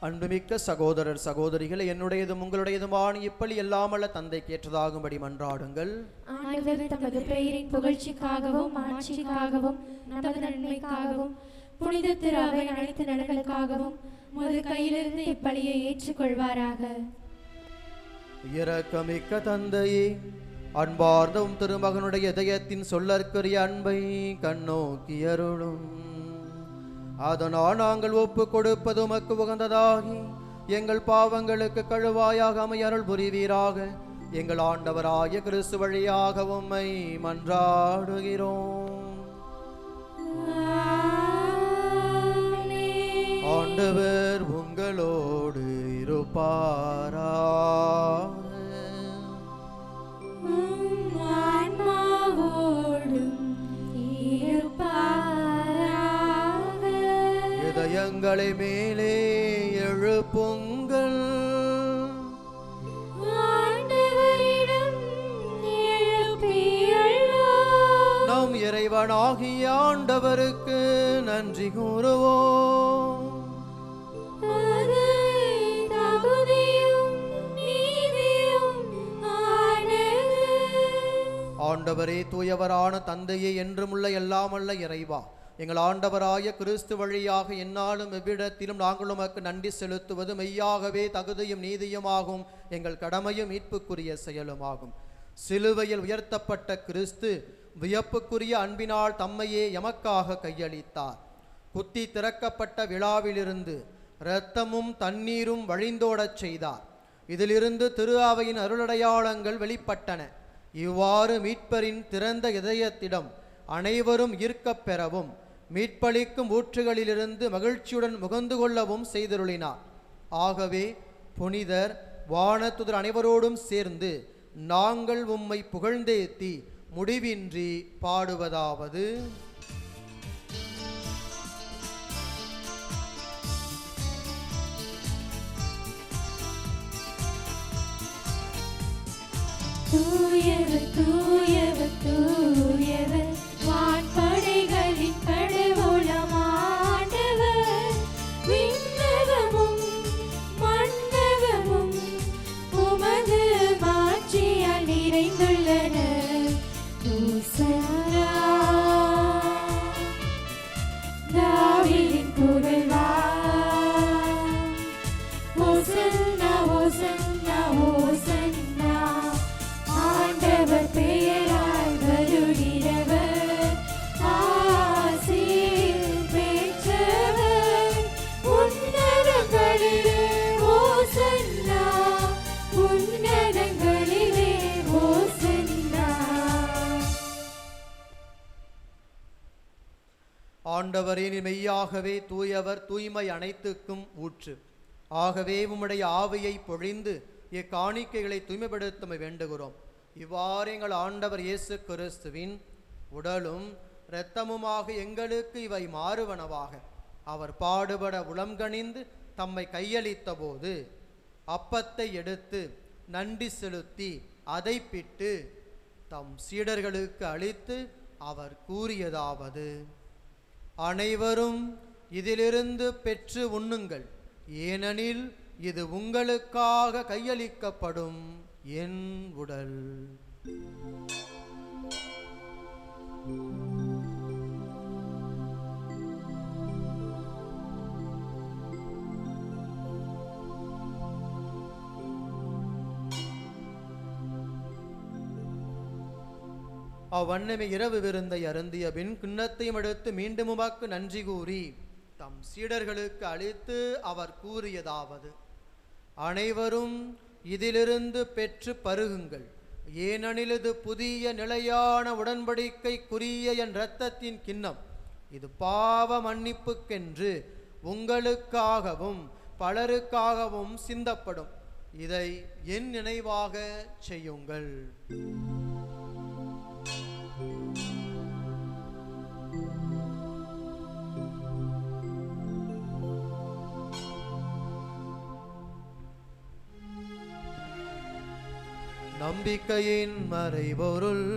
அன்புமிக்க சகோதரர் சகோதரிகளை, என்னுடையதும் உங்களுடையதுமான இப்பலி எல்லாமல்ல தந்தைக்கு ஏற்றதாகும்படி மன்றாடுங்கள். ஆண்டவர் தமது பெயரின் புகழ்ச்சிக்காகவும் ஆட்சிக்காகவும் நமது நன்மைக்காகவும் புனித திரு அவை அனைத்து நலன்களுக்காகவும் உமது கையிலிருந்து இப்பலியை ஏற்றுக்கொள்வாராக. இரக்கமிக்க தந்தையே, அன்பார்ந்தவும் திருமகனுடைய இதயத்தின் சொல்லற்கரிய அன்பை கண்ணோக்கி அருளும். அதனால் நாங்கள் ஒப்பு கொடுப்பது உமக்கு உகந்ததாகி எங்கள் பாவங்களுக்கு கழுவாயாக அமைய அருள் புரிவீராக. எங்கள் ஆண்டவராகிய கிறிஸ்து வழியாக உம்மை மன்றாடுகிறோம். ஆண்டவர் உங்களோடு இருப்பாராக. இதயங்களை மேலே எழுப்புங்கள். நம் இறைவனாகிய ஆண்டவருக்கு நன்றி கூறுவோம். ஆண்டவரே, தூயவரான தந்தையே, என்றுமுள்ள எல்லாமல்ல இறைவா, எங்கள் ஆண்டவராய கிறிஸ்து வழியாக எந்நாளும் எவ்விடத்திலும் நாங்கள் உமக்கு நன்றி செலுத்துவது மெய்யாகவே தகுதியும் நீதியுமாகும், எங்கள் கடமையும் மீட்புக்குரிய செயலுமாகும். சிலுவையில் உயர்த்தப்பட்ட கிறிஸ்து வியப்புக்குரிய அன்பினால் தம்மையே எமக்காக கையளித்தார். குத்தி திறக்கப்பட்ட விழாவிலிருந்து இரத்தமும் தண்ணீரும் வழிந்தோடச் செய்தார். இதிலிருந்து திரு அவையின் அருளடையாளங்கள் வெளிப்பட்டன. இவ்வாறு மீட்பரின் திறந்த இதயத்திடம் அனைவரும் ஈர்க்கப் பெறவும் மீட்பளிக்கும் ஊற்றுகளிலிருந்து மகிழ்ச்சியுடன் முகந்து கொள்ளவும் செய்தருளினார். ஆகவே புனிதர் வானதுதர் அனைவரோடும் சேர்ந்து நாங்கள் உம்மை புகழ்ந்தேத்தி முடிவின்றி பாடுவதாவது: தூயவர் தூயவர் தூயவர் வான்படைகளின் கடவுளாம் ஆண்டவர். விண்ணகமும் மண்ணகமும் உமது மாட்சியால் நிறைந்துள்ளன. ஓசன்னா, தாவீதின் புகழ்வார். ஓசன்னா ஓசன்னா ஓசன்னா, ஆண்டவர் பெயரால் வருகிறவர் ஆசீர் பெற்றவர். உன்னதங்களிலே ஓசன்னா, உன்னதங்களிலே ஓசன்னா. ஆண்டவரே, நீர் மெய்யாகவே தூயவர், தூய்மை அனைத்துக்கும் ஊற்று. ஆகவே உம்முடைய ஆவியை பொழிந்து இக்காணிக்கைகளை தூய்மைப்படுத்த வேண்டுகிறோம். இவ்வாறு எங்கள் ஆண்டவர் இயேசு கிறிஸ்துவின் உடலும் இரத்தமுமாக எங்களுக்கு இவை மாறுவனவாக. அவர் பாடுபட உளம்கனிந்து தம்மை கையளித்த போது அப்பத்தை எடுத்து நன்றி செலுத்தி அதை பிட்டு தம் சீடர்களுக்கு அளித்து அவர் கூறியதாவது: அனைவரும் இதிலிருந்து பெற்று உண்ணுங்கள், ஏனெனில் இது உங்களுக்காக கையளிக்கப்படும் என் உடல். அவ்வண்ணமே இரவு விருந்தை அருந்திய பின் கிண்ணத்தையும் எடுத்து மீண்டும் உமக்கு நன்றி கூறி தம் சீடர்களுக்கு அளித்து அவர் கூறியதாவது: அனைவரும் இதிலிருந்து பெற்று பருகுங்கள், ஏனெனில் இது புதிய நிலையான உடன்படிக்கைக்குரிய என் இரத்தத்தின் கிண்ணம். இது பாவ மன்னிப்புக்கென்று உங்களுக்காகவும் பலருக்காகவும் சிந்தப்படும். இதை என் நினைவாக செய்யுங்கள். நம்பிக்கையின் மறைபொருள்.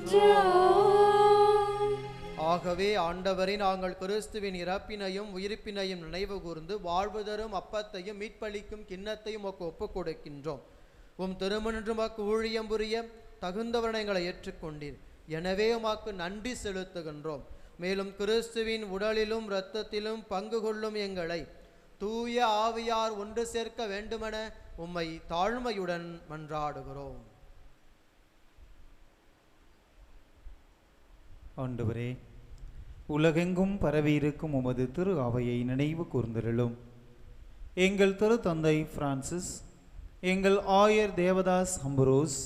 எடுத்துரைக்கின்றோம். ஆண்டவரை நாங்கள் கிறிஸ்துவின் இறப்பினையும் உயிர்ப்பினையும் நினைவு கூர்ந்து வாழ்வு தரும் அப்பத்தையும் மீட்பளிக்கும் கிண்ணத்தையும் உமக்கு ஒப்புக் கொடுக்கின்றோம். உம் திருமணன்று உமக்கு ஊழியம் புரிய தகுந்தவர்களை ஏற்றுக்கொண்டீர். எனவே உமக்கு நன்றி செலுத்துகின்றோம். மேலும் கிறிஸ்துவின் உடலிலும் இரத்தத்திலும் பங்கு கொள்ளும் எங்களை தூய ஆவியார் ஒன்று சேர்க்க வேண்டுமென உம்மை தாழ்மையுடன் மன்றாடுகிறோம். ஆண்டவரே, உலகெங்கும் பரவியிருக்கும் உமது திரு அவையை நினைவு கூர்ந்திருளும். எங்கள் திரு தந்தை பிரான்சிஸ், எங்கள் ஆயர் தேவதாஸ் அம்புரோஸ்,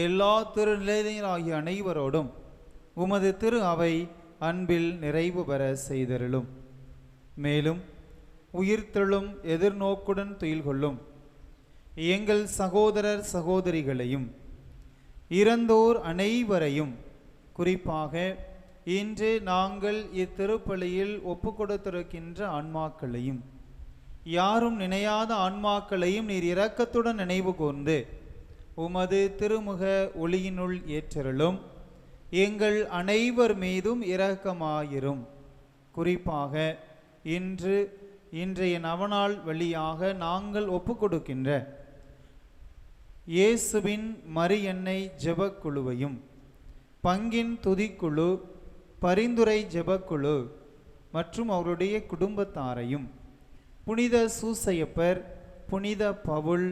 எல்லா திருநிலையராகிய அனைவரோடும் உமது திரு அவை அன்பில் நிறைவு பெற செய்தருளும். மேலும் உயிர்த்தெழும் எதிர்நோக்குடன் துயில் கொள்ளும் எங்கள் சகோதரர் சகோதரிகளையும் இறந்தோர் அனைவரையும், குறிப்பாக இன்று நாங்கள் இத்திருப்பலியில் ஒப்பு கொடுத்திருக்கின்ற ஆன்மாக்களையும் யாரும் நினையாத ஆன்மாக்களையும் நீர் இரக்கத்துடன் நினைவு கூர்ந்து உமது திருமுக ஒளியினுள் ஏற்றருளும். எங்கள் அனைவர் மீதும் இரக்கமாயிரும். குறிப்பாக இன்றைய நவநாள் வழியாக நாங்கள் ஒப்பு கொடுக்கின்ற இயேசுவின் மரியன்னை ஜெபக்குழுவையும், பங்கின் துதிக்குழு, பரிந்துரை ஜெபக்குழு மற்றும் அவருடைய குடும்பத்தாரையும், புனித சூசையப்பர், புனித பவுல்,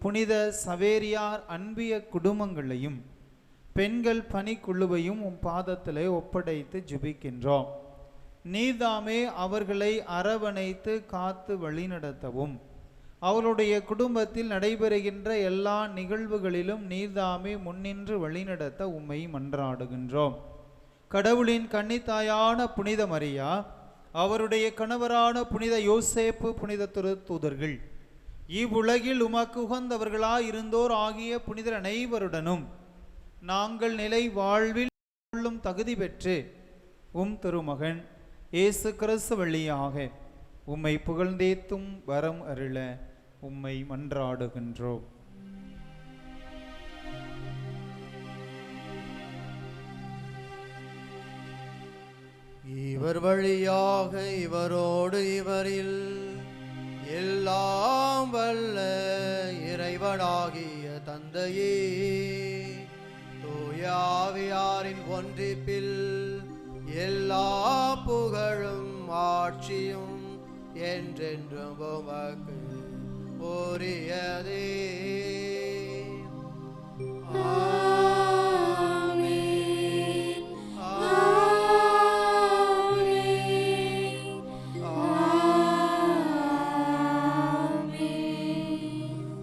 புனித சவேரியார் அன்பிய குடும்பங்களையும் பெண்கள் பணிக்குழுவையும் உம் பாதத்திலே ஒப்படைத்து ஜெபிக்கின்றோம். நீர்தாமே அவர்களை அரவணைத்து காத்து வழிநடத்தவும், அவருடைய குடும்பத்தில் நடைபெறுகின்ற எல்லா நிகழ்வுகளிலும் நீர்தாமே முன்னின்று வழிநடத்த உம்மை மன்றாடுகின்றோம். கடவுளின் கன்னித்தாயான புனித மரியா, அவருடைய கணவரான புனித யோசேப்பு, புனித திருத்தூதர்கள், இவ்வுலகில் உமக்கு உகந்தவர்களாய் இருந்தோர் ஆகிய புனிதர் அனைவருடனும் நாங்கள் நிலை வாழ்வில் கொள்ளும் தகுதி பெற்று உம் திருமகன் இயேசு கிறிஸ்து வழியாக உம்மை புகழ்ந்தேத்தும் வரம் அருள உம்மை மன்றாடுகின்றோம். இவர் வழியாக இவரோடு இவரில் எல்லாம் வல்ல இறைவனாகிய தந்தையே, தூய ஆவியாரின் ஒன்றிப்பில் எல்லா புகழும் ஆட்சியும் என்றென்றும் உமக்கு உரியதே.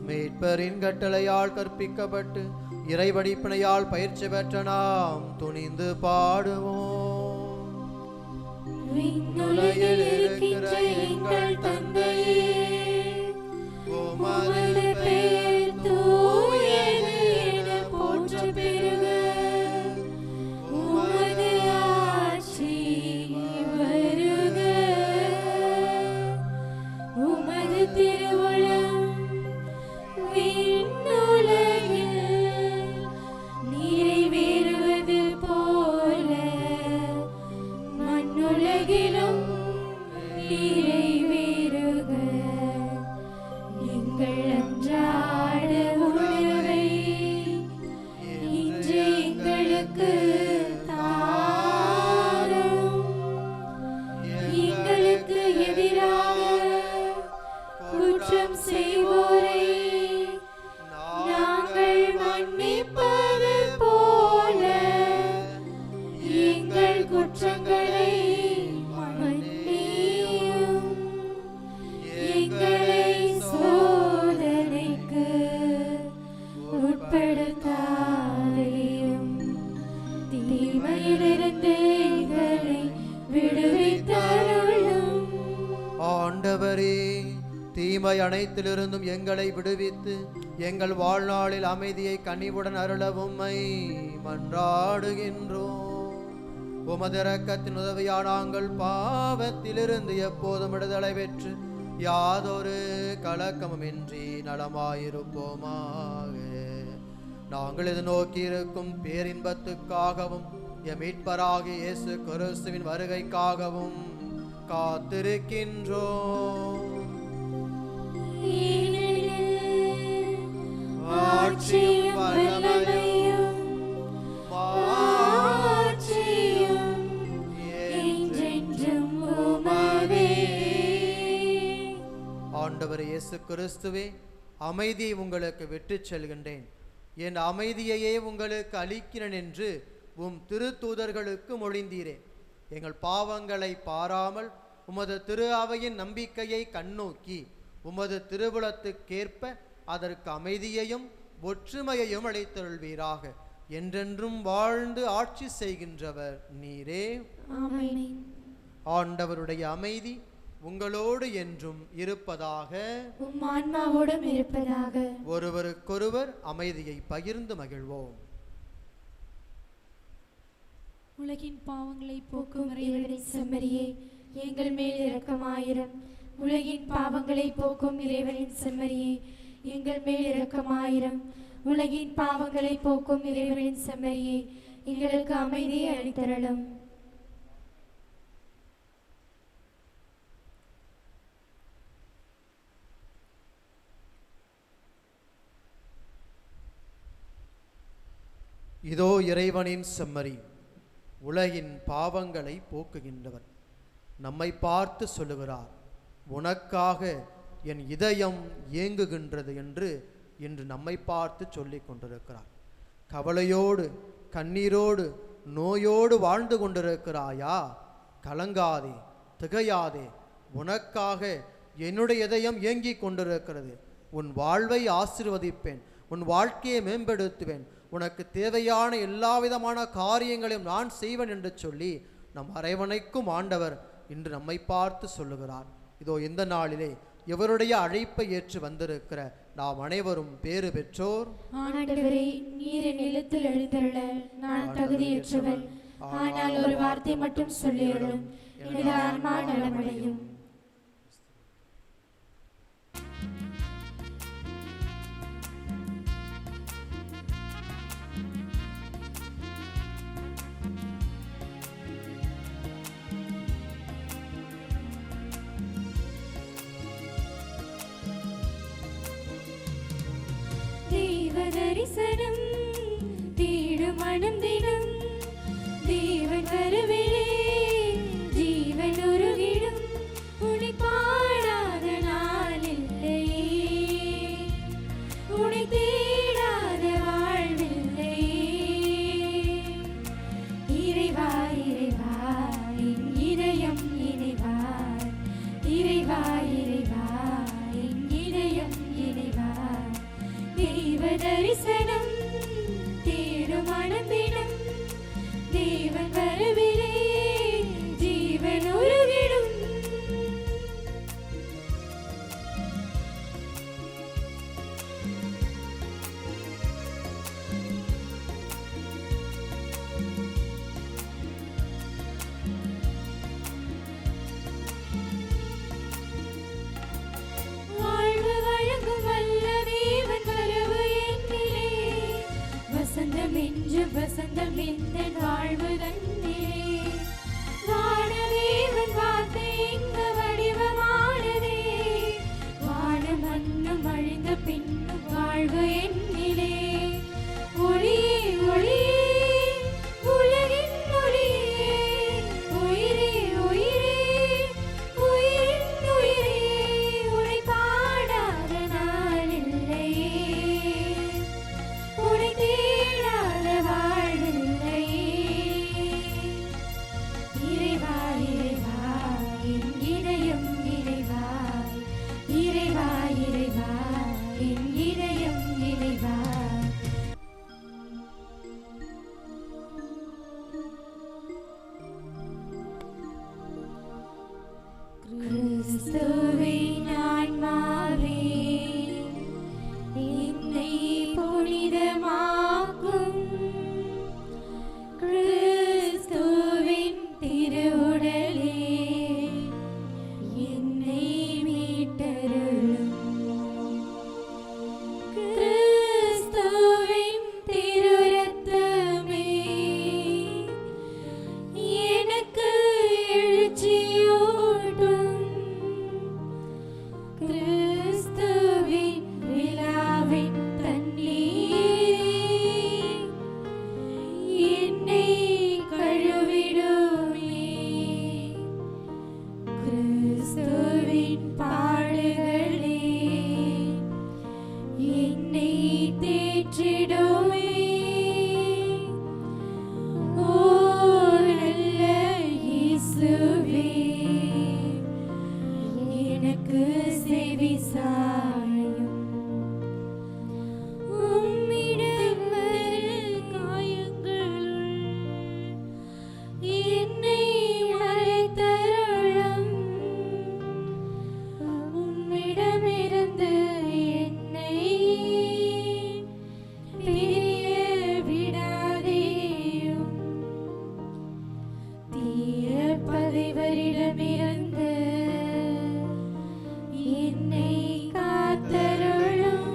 மீட்பரின் கட்டளையால் கற்பிக்கப்பட்டு இறைவடிப்பினையால் பயிற்சி பெற்ற நாம் துணிந்து பாடுவோம். விண்ணுலகில் இருக்கின்ற எங்கள் தந்தையே, உமது பெயர் தூயது என போற்றப் பெறுக. உமது ஆட்சி வருக. உமது திருவுளம் விண்ணுலகில் நிறைவேறுவது போல மண்ணுலகிலும் நிறைவேறுக. எங்கள் அன்றாட உணவை இன்று எங்களுக்கு தாரும். எங்களுக்கு எதிராக குற்றம் செய்வோரை நாங்கள் மன்னிப்பது போல எங்கள் குற்றங்களை மன்னியும். எங்களை சோதனைக்கு உட்படுத்தாதேயும், தீமையிலிருந்து எங்களை விடுவித்தருளும். ஆண்டவரே, தீமை அனைத்திலிருந்தும் எங்களை விடுவித்து எங்கள் வாழ்நாளில் அமைதியை கனிவுடன் அருள உம்மை மன்றாடுகின்றோம். உமது இரக்கத்தின் உதவியால் நாங்கள் பாவத்திலிருந்து எப்போதும் விடுதலை பெற்று யாதொரு கலக்கமுமின்றி நலமாயிருப்போமாக. நாங்கள் இது நோக்கியிருக்கும் பேரின்பத்துக்காகவும் எம் மீட்பராகிய இயேசு கிறிஸ்துவின் வருகைக்காகவும் காத்திருக்கின்றோம். ஆட்சியும் வல்லமையும் மாட்சியும் என்றென்றும் உமதே. ஆண்டவர் இயேசு கிறிஸ்துவே, அமைதியை உங்களுக்கு விட்டுச் செல்கின்றேன், என் அமைதியையே உங்களுக்கு அளிக்கிறேன் என்று உம் திருத்தூதர்களுக்கு மொழிந்தீரே. எங்கள் பாவங்களை பாராமல் உமது திரு அவையின் நம்பிக்கையை கண்ணோக்கி உமது திருவுளத்துக்கேற்ப அதற்கு அமைதியையும் ஒற்றுமையையும் அளித்தருள்வீராக. என்றென்றும் வாழ்ந்து ஆட்சி செய்கின்றவர் நீரே. ஆமென். ஆண்டவருடைய அமைதி உங்களோடு என்றும் இருப்பதாக. உம் ஆன்மாவோடும் இருப்பதாக. ஒருவருக்கொருவர் அமைதியை பகிர்ந்து மகிழ்வோம். உலகின் பாவங்களை போக்கும் இறைவனின் செம்மறியே, எங்கள் மேல் இரக்கமாயிரம். உலகின் பாவங்களை போக்கும் இறைவனின் செம்மறியே, எங்கள் மேல் இரக்கமாயிரம். உலகின் பாவங்களை போக்கும் இறைவனின் செம்மறியே, எங்களுக்கு அமைதியை அளித்தருளும். இதோ இறைவனின் செம்மறி, உலகின் பாவங்களை போக்குகின்றவர். நம்மை பார்த்து சொல்லுகிறார், உனக்காக என் இதயம் ஏங்குகின்றது என்று இன்று நம்மை பார்த்து சொல்லிக் கொண்டிருக்கிறார். கவலையோடு கண்ணீரோடு நோயோடு வாழ்ந்து கொண்டிருக்கிறாயா? கலங்காதே, திகையாதே. உனக்காக என்னுடைய இதயம் ஏங்கிக் கொண்டிருக்கிறது. உன் வாழ்வை ஆசீர்வதிப்பேன், உன் வாழ்க்கையை மேம்படுத்துவேன், உனக்கு தேவையான எல்லா விதமான காரியங்களையும் நான் செய்வேன் என்று சொல்லி நம் அரவணைக்கும் ஆண்டவர் இன்று நம்மை பார்த்து சொல்லுகிறார். இதோ இந்த நாளிலே இவருடைய அழைப்பை ஏற்று வந்திருக்கிற நாம் அனைவரும் பேறு பெற்றோர். ஆண்டவரே, நீர் என் இல்லத்தில் எழுந்தருள நான் தகுதியற்றவன். ஆனால் ஒரு வார்த்தை மட்டும் சொல்லியருளும், எனது ஆன்மா நலமடையும். தரிசனம் தேடும் மனம் தினம் தேவன் வருவிலே ஜீவன் உருகிடும். உன்னை பாடாத நாள் இல்லையே, உன்னை தேடாத வாழ்வில்லையே. இறைவா இறைவா என் இதயம் இணைவார், இறைவா இறைவா என் இதயம் இணைவார். தெய்வ தரிசனம் தேடும் மனதிடம் தேவன் வரவிலே ஜீவன் உருகிடும். வாழ்வு வழங்கும் வல்ல தேவன் வரவு என்னிலே, வசந்தம் என்று வசந்தம் எந்த வாழ்வு தன்னிலே. வானதேவன் வார்த்தை எங்க வடிவமானதே, வானம் மண்ணும் அழிந்த பின்னும் வாழ்வு என்னிலே. ஒளியே ஒளியே உலகின் ஒளியே, உயிரே உயிரே உயிரின் உயிரே, உன்னை பாடாத நாள் இல்லையே, உன்னை தேடாத வாழ்வில்லையே. பாடுகளே என்னை தேற்றிடுமே. ஓ நல்ல இயேசுவே, எனக்கு செவி சாயும். உம்மிடம் வரும் காயங்களுள் என்னை மறைத்தருளும். உம்மிடமிருந்து என்னை பிரிய விடாதேயும். தீய பகைவரிடமிருந்து என்னை காத்தருளும்.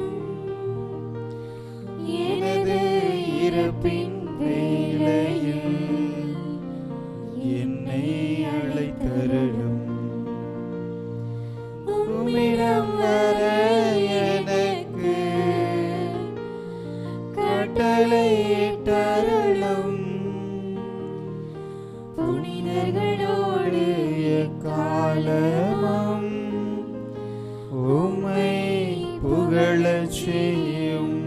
எனது இறப்பின் வேளையில் என்னை அழைத்தருளும். உம்மிடம் வர எனக்கு கட்டளையிட்டருளும். புனிதர்களோடு எக்காலமும் உம்மை புகழச் செய்யும்.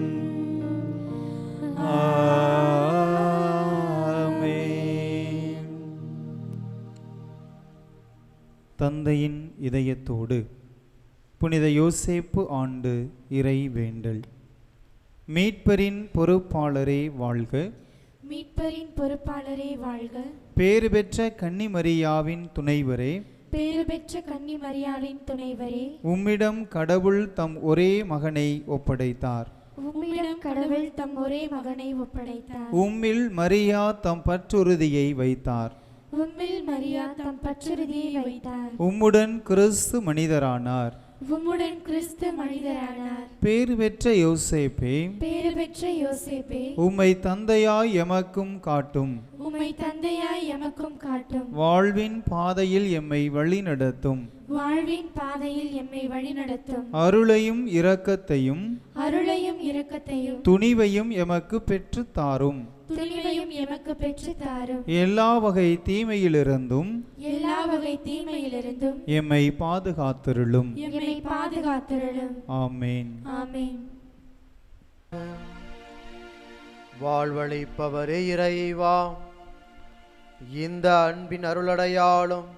ஆமென். தந்தையின் இதயத்தோடு புனித யோசேப்பு ஆண்டு இறை வேண்டல். மீட்பரின் பொறுப்பாளரே வாழ்க. மீட்பரின் பொறுப்பாளரே வாழ்க. பேறு பெற்ற கன்னிமரியாவின் துணைவரே, பேறு பெற்ற கன்னி மரியாளின் துணைவரே, உம்மிடம் கடவுள் தம் ஒரே மகனை ஒப்படைத்தார். உம்மிடம் கடவுள் தம் ஒரே மகனை ஒப்படைத்தார். உம்மில் மரியா தம் பற்றுறுதியை வைத்தார். உம்மில் மரியா தம் பற்றுறுதியை வைத்தார். உம்முடன் கிறிஸ்து மனிதரானார். உம்முடன் கிறிஸ்து மனிதரானார். பேறு பெற்ற யோசேப்பே, பேறு பெற்ற யோசேப்பே, உம்மை தந்தையாய் எமக்கும் காட்டும். உம்மை தந்தையாய் எமக்கும் காட்டும். வாழ்வின் பாதையில் எம்மை வழிநடத்தும். வாழ்வின் பாதையில் எம்மை வழிநடத்தும். அருளையும் இரக்கத்தையும் அருளையும் இரக்கத்தையும் துணிவையும் எமக்கு பெற்றுத் தாரும். துணிவையும் எமக்கு பெற்று தாரும். எல்லா வகை தீமையிலிருந்தும் எல்லா வகை தீமையிலிருந்தும் எம்மை பாதுகாத்தருளும். எம்மை பாதுகாத்தருளும். ஆமென். ஆமென். வாழ்வளிப்பவரே இறைவா, இந்த அன்பின் அருளடையாளும்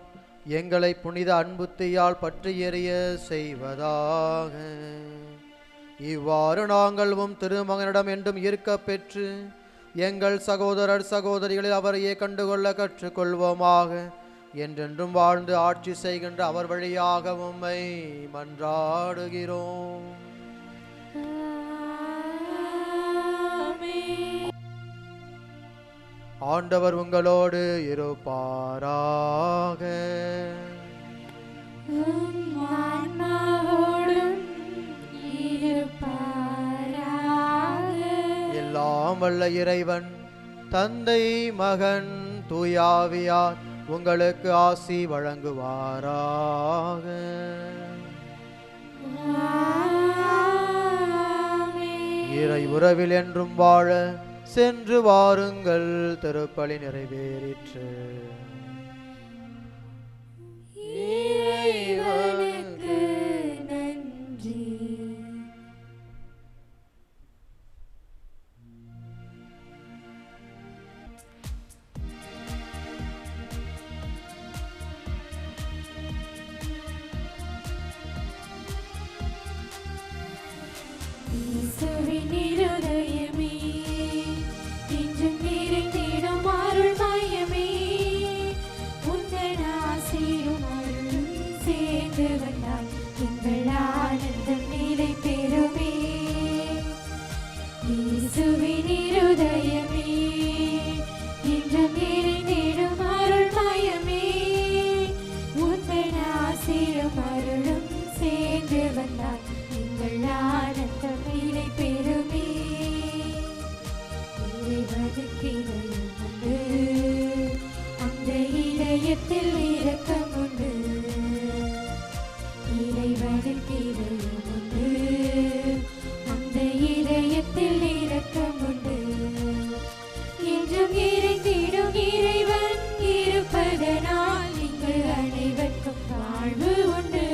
எங்களை புனித அன்புத்தியால் பற்றி எறிய செய்வதாக. இவ்வாறு நாங்கள் உம் திருமகனிடம் என்றும் இருக்க பெற்று எங்கள் சகோதரர் சகோதரிகளில் அவரையே கண்டுகொள்ள கற்றுக்கொள்வோமாக. என்றென்றும் வாழ்ந்து ஆட்சி செய்கின்ற அவர் வழியாக உம்மை மன்றாடுகிறோம். ஆண்டவர் உங்களோடு இருப்பாராக. உம் ஆன்மாவோடும் இருப்பாராக. எல்லாம் வல்ல இறைவன் தந்தை மகன் தூயாவியார் உங்களுக்கு ஆசி வழங்குவாராக. இறை உறவில் என்றும் வாழ சென்று வாருங்கள். திருப்பலி நிறைவேறிற்று. இறைவனுக்கு நன்றி. இயேசுவின் இருதயமே, இன்றும் நிறைந்திடும் அருள் மயமே, உந்தன் ஆசீரும் அருளும் சேர்ந்து வந்தால் எங்கள் ஆனந்தம் நிலை பெறுமே. இயேசுவின் இருதயமே, இன்றும் நிறைந்திடும் அருள் மயமே, உந்தன் ஆசீரும் அருளும் சேர்ந்து வந்தால் எங்கள் ஆனந்தம் நிலை பெறுமே. இறைவனுக்கு இதயம் உண்டு, அந்த இதயத்தில் இரக்கம் உண்டு. இறைவனுக்கு இதயம் உண்டு, அந்த இதயத்தில் இரக்கம் உண்டு. என்றும் இறைந்திடும் இறைவன் இருப்பதனால் நீங்கள் அனைவருக்கும் வாழ்வு உண்டு.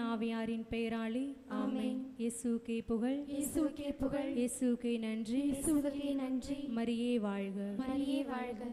ஆவியாரின் பெயராலே ஆமென். இயேசுவுக்கே புகழ், இயேசுவுக்கே புகழ், இயேசுவுக்கே நன்றி, இயேசுவுக்கே நன்றி. மரியே வாழ்க. மரியே வாழ்க.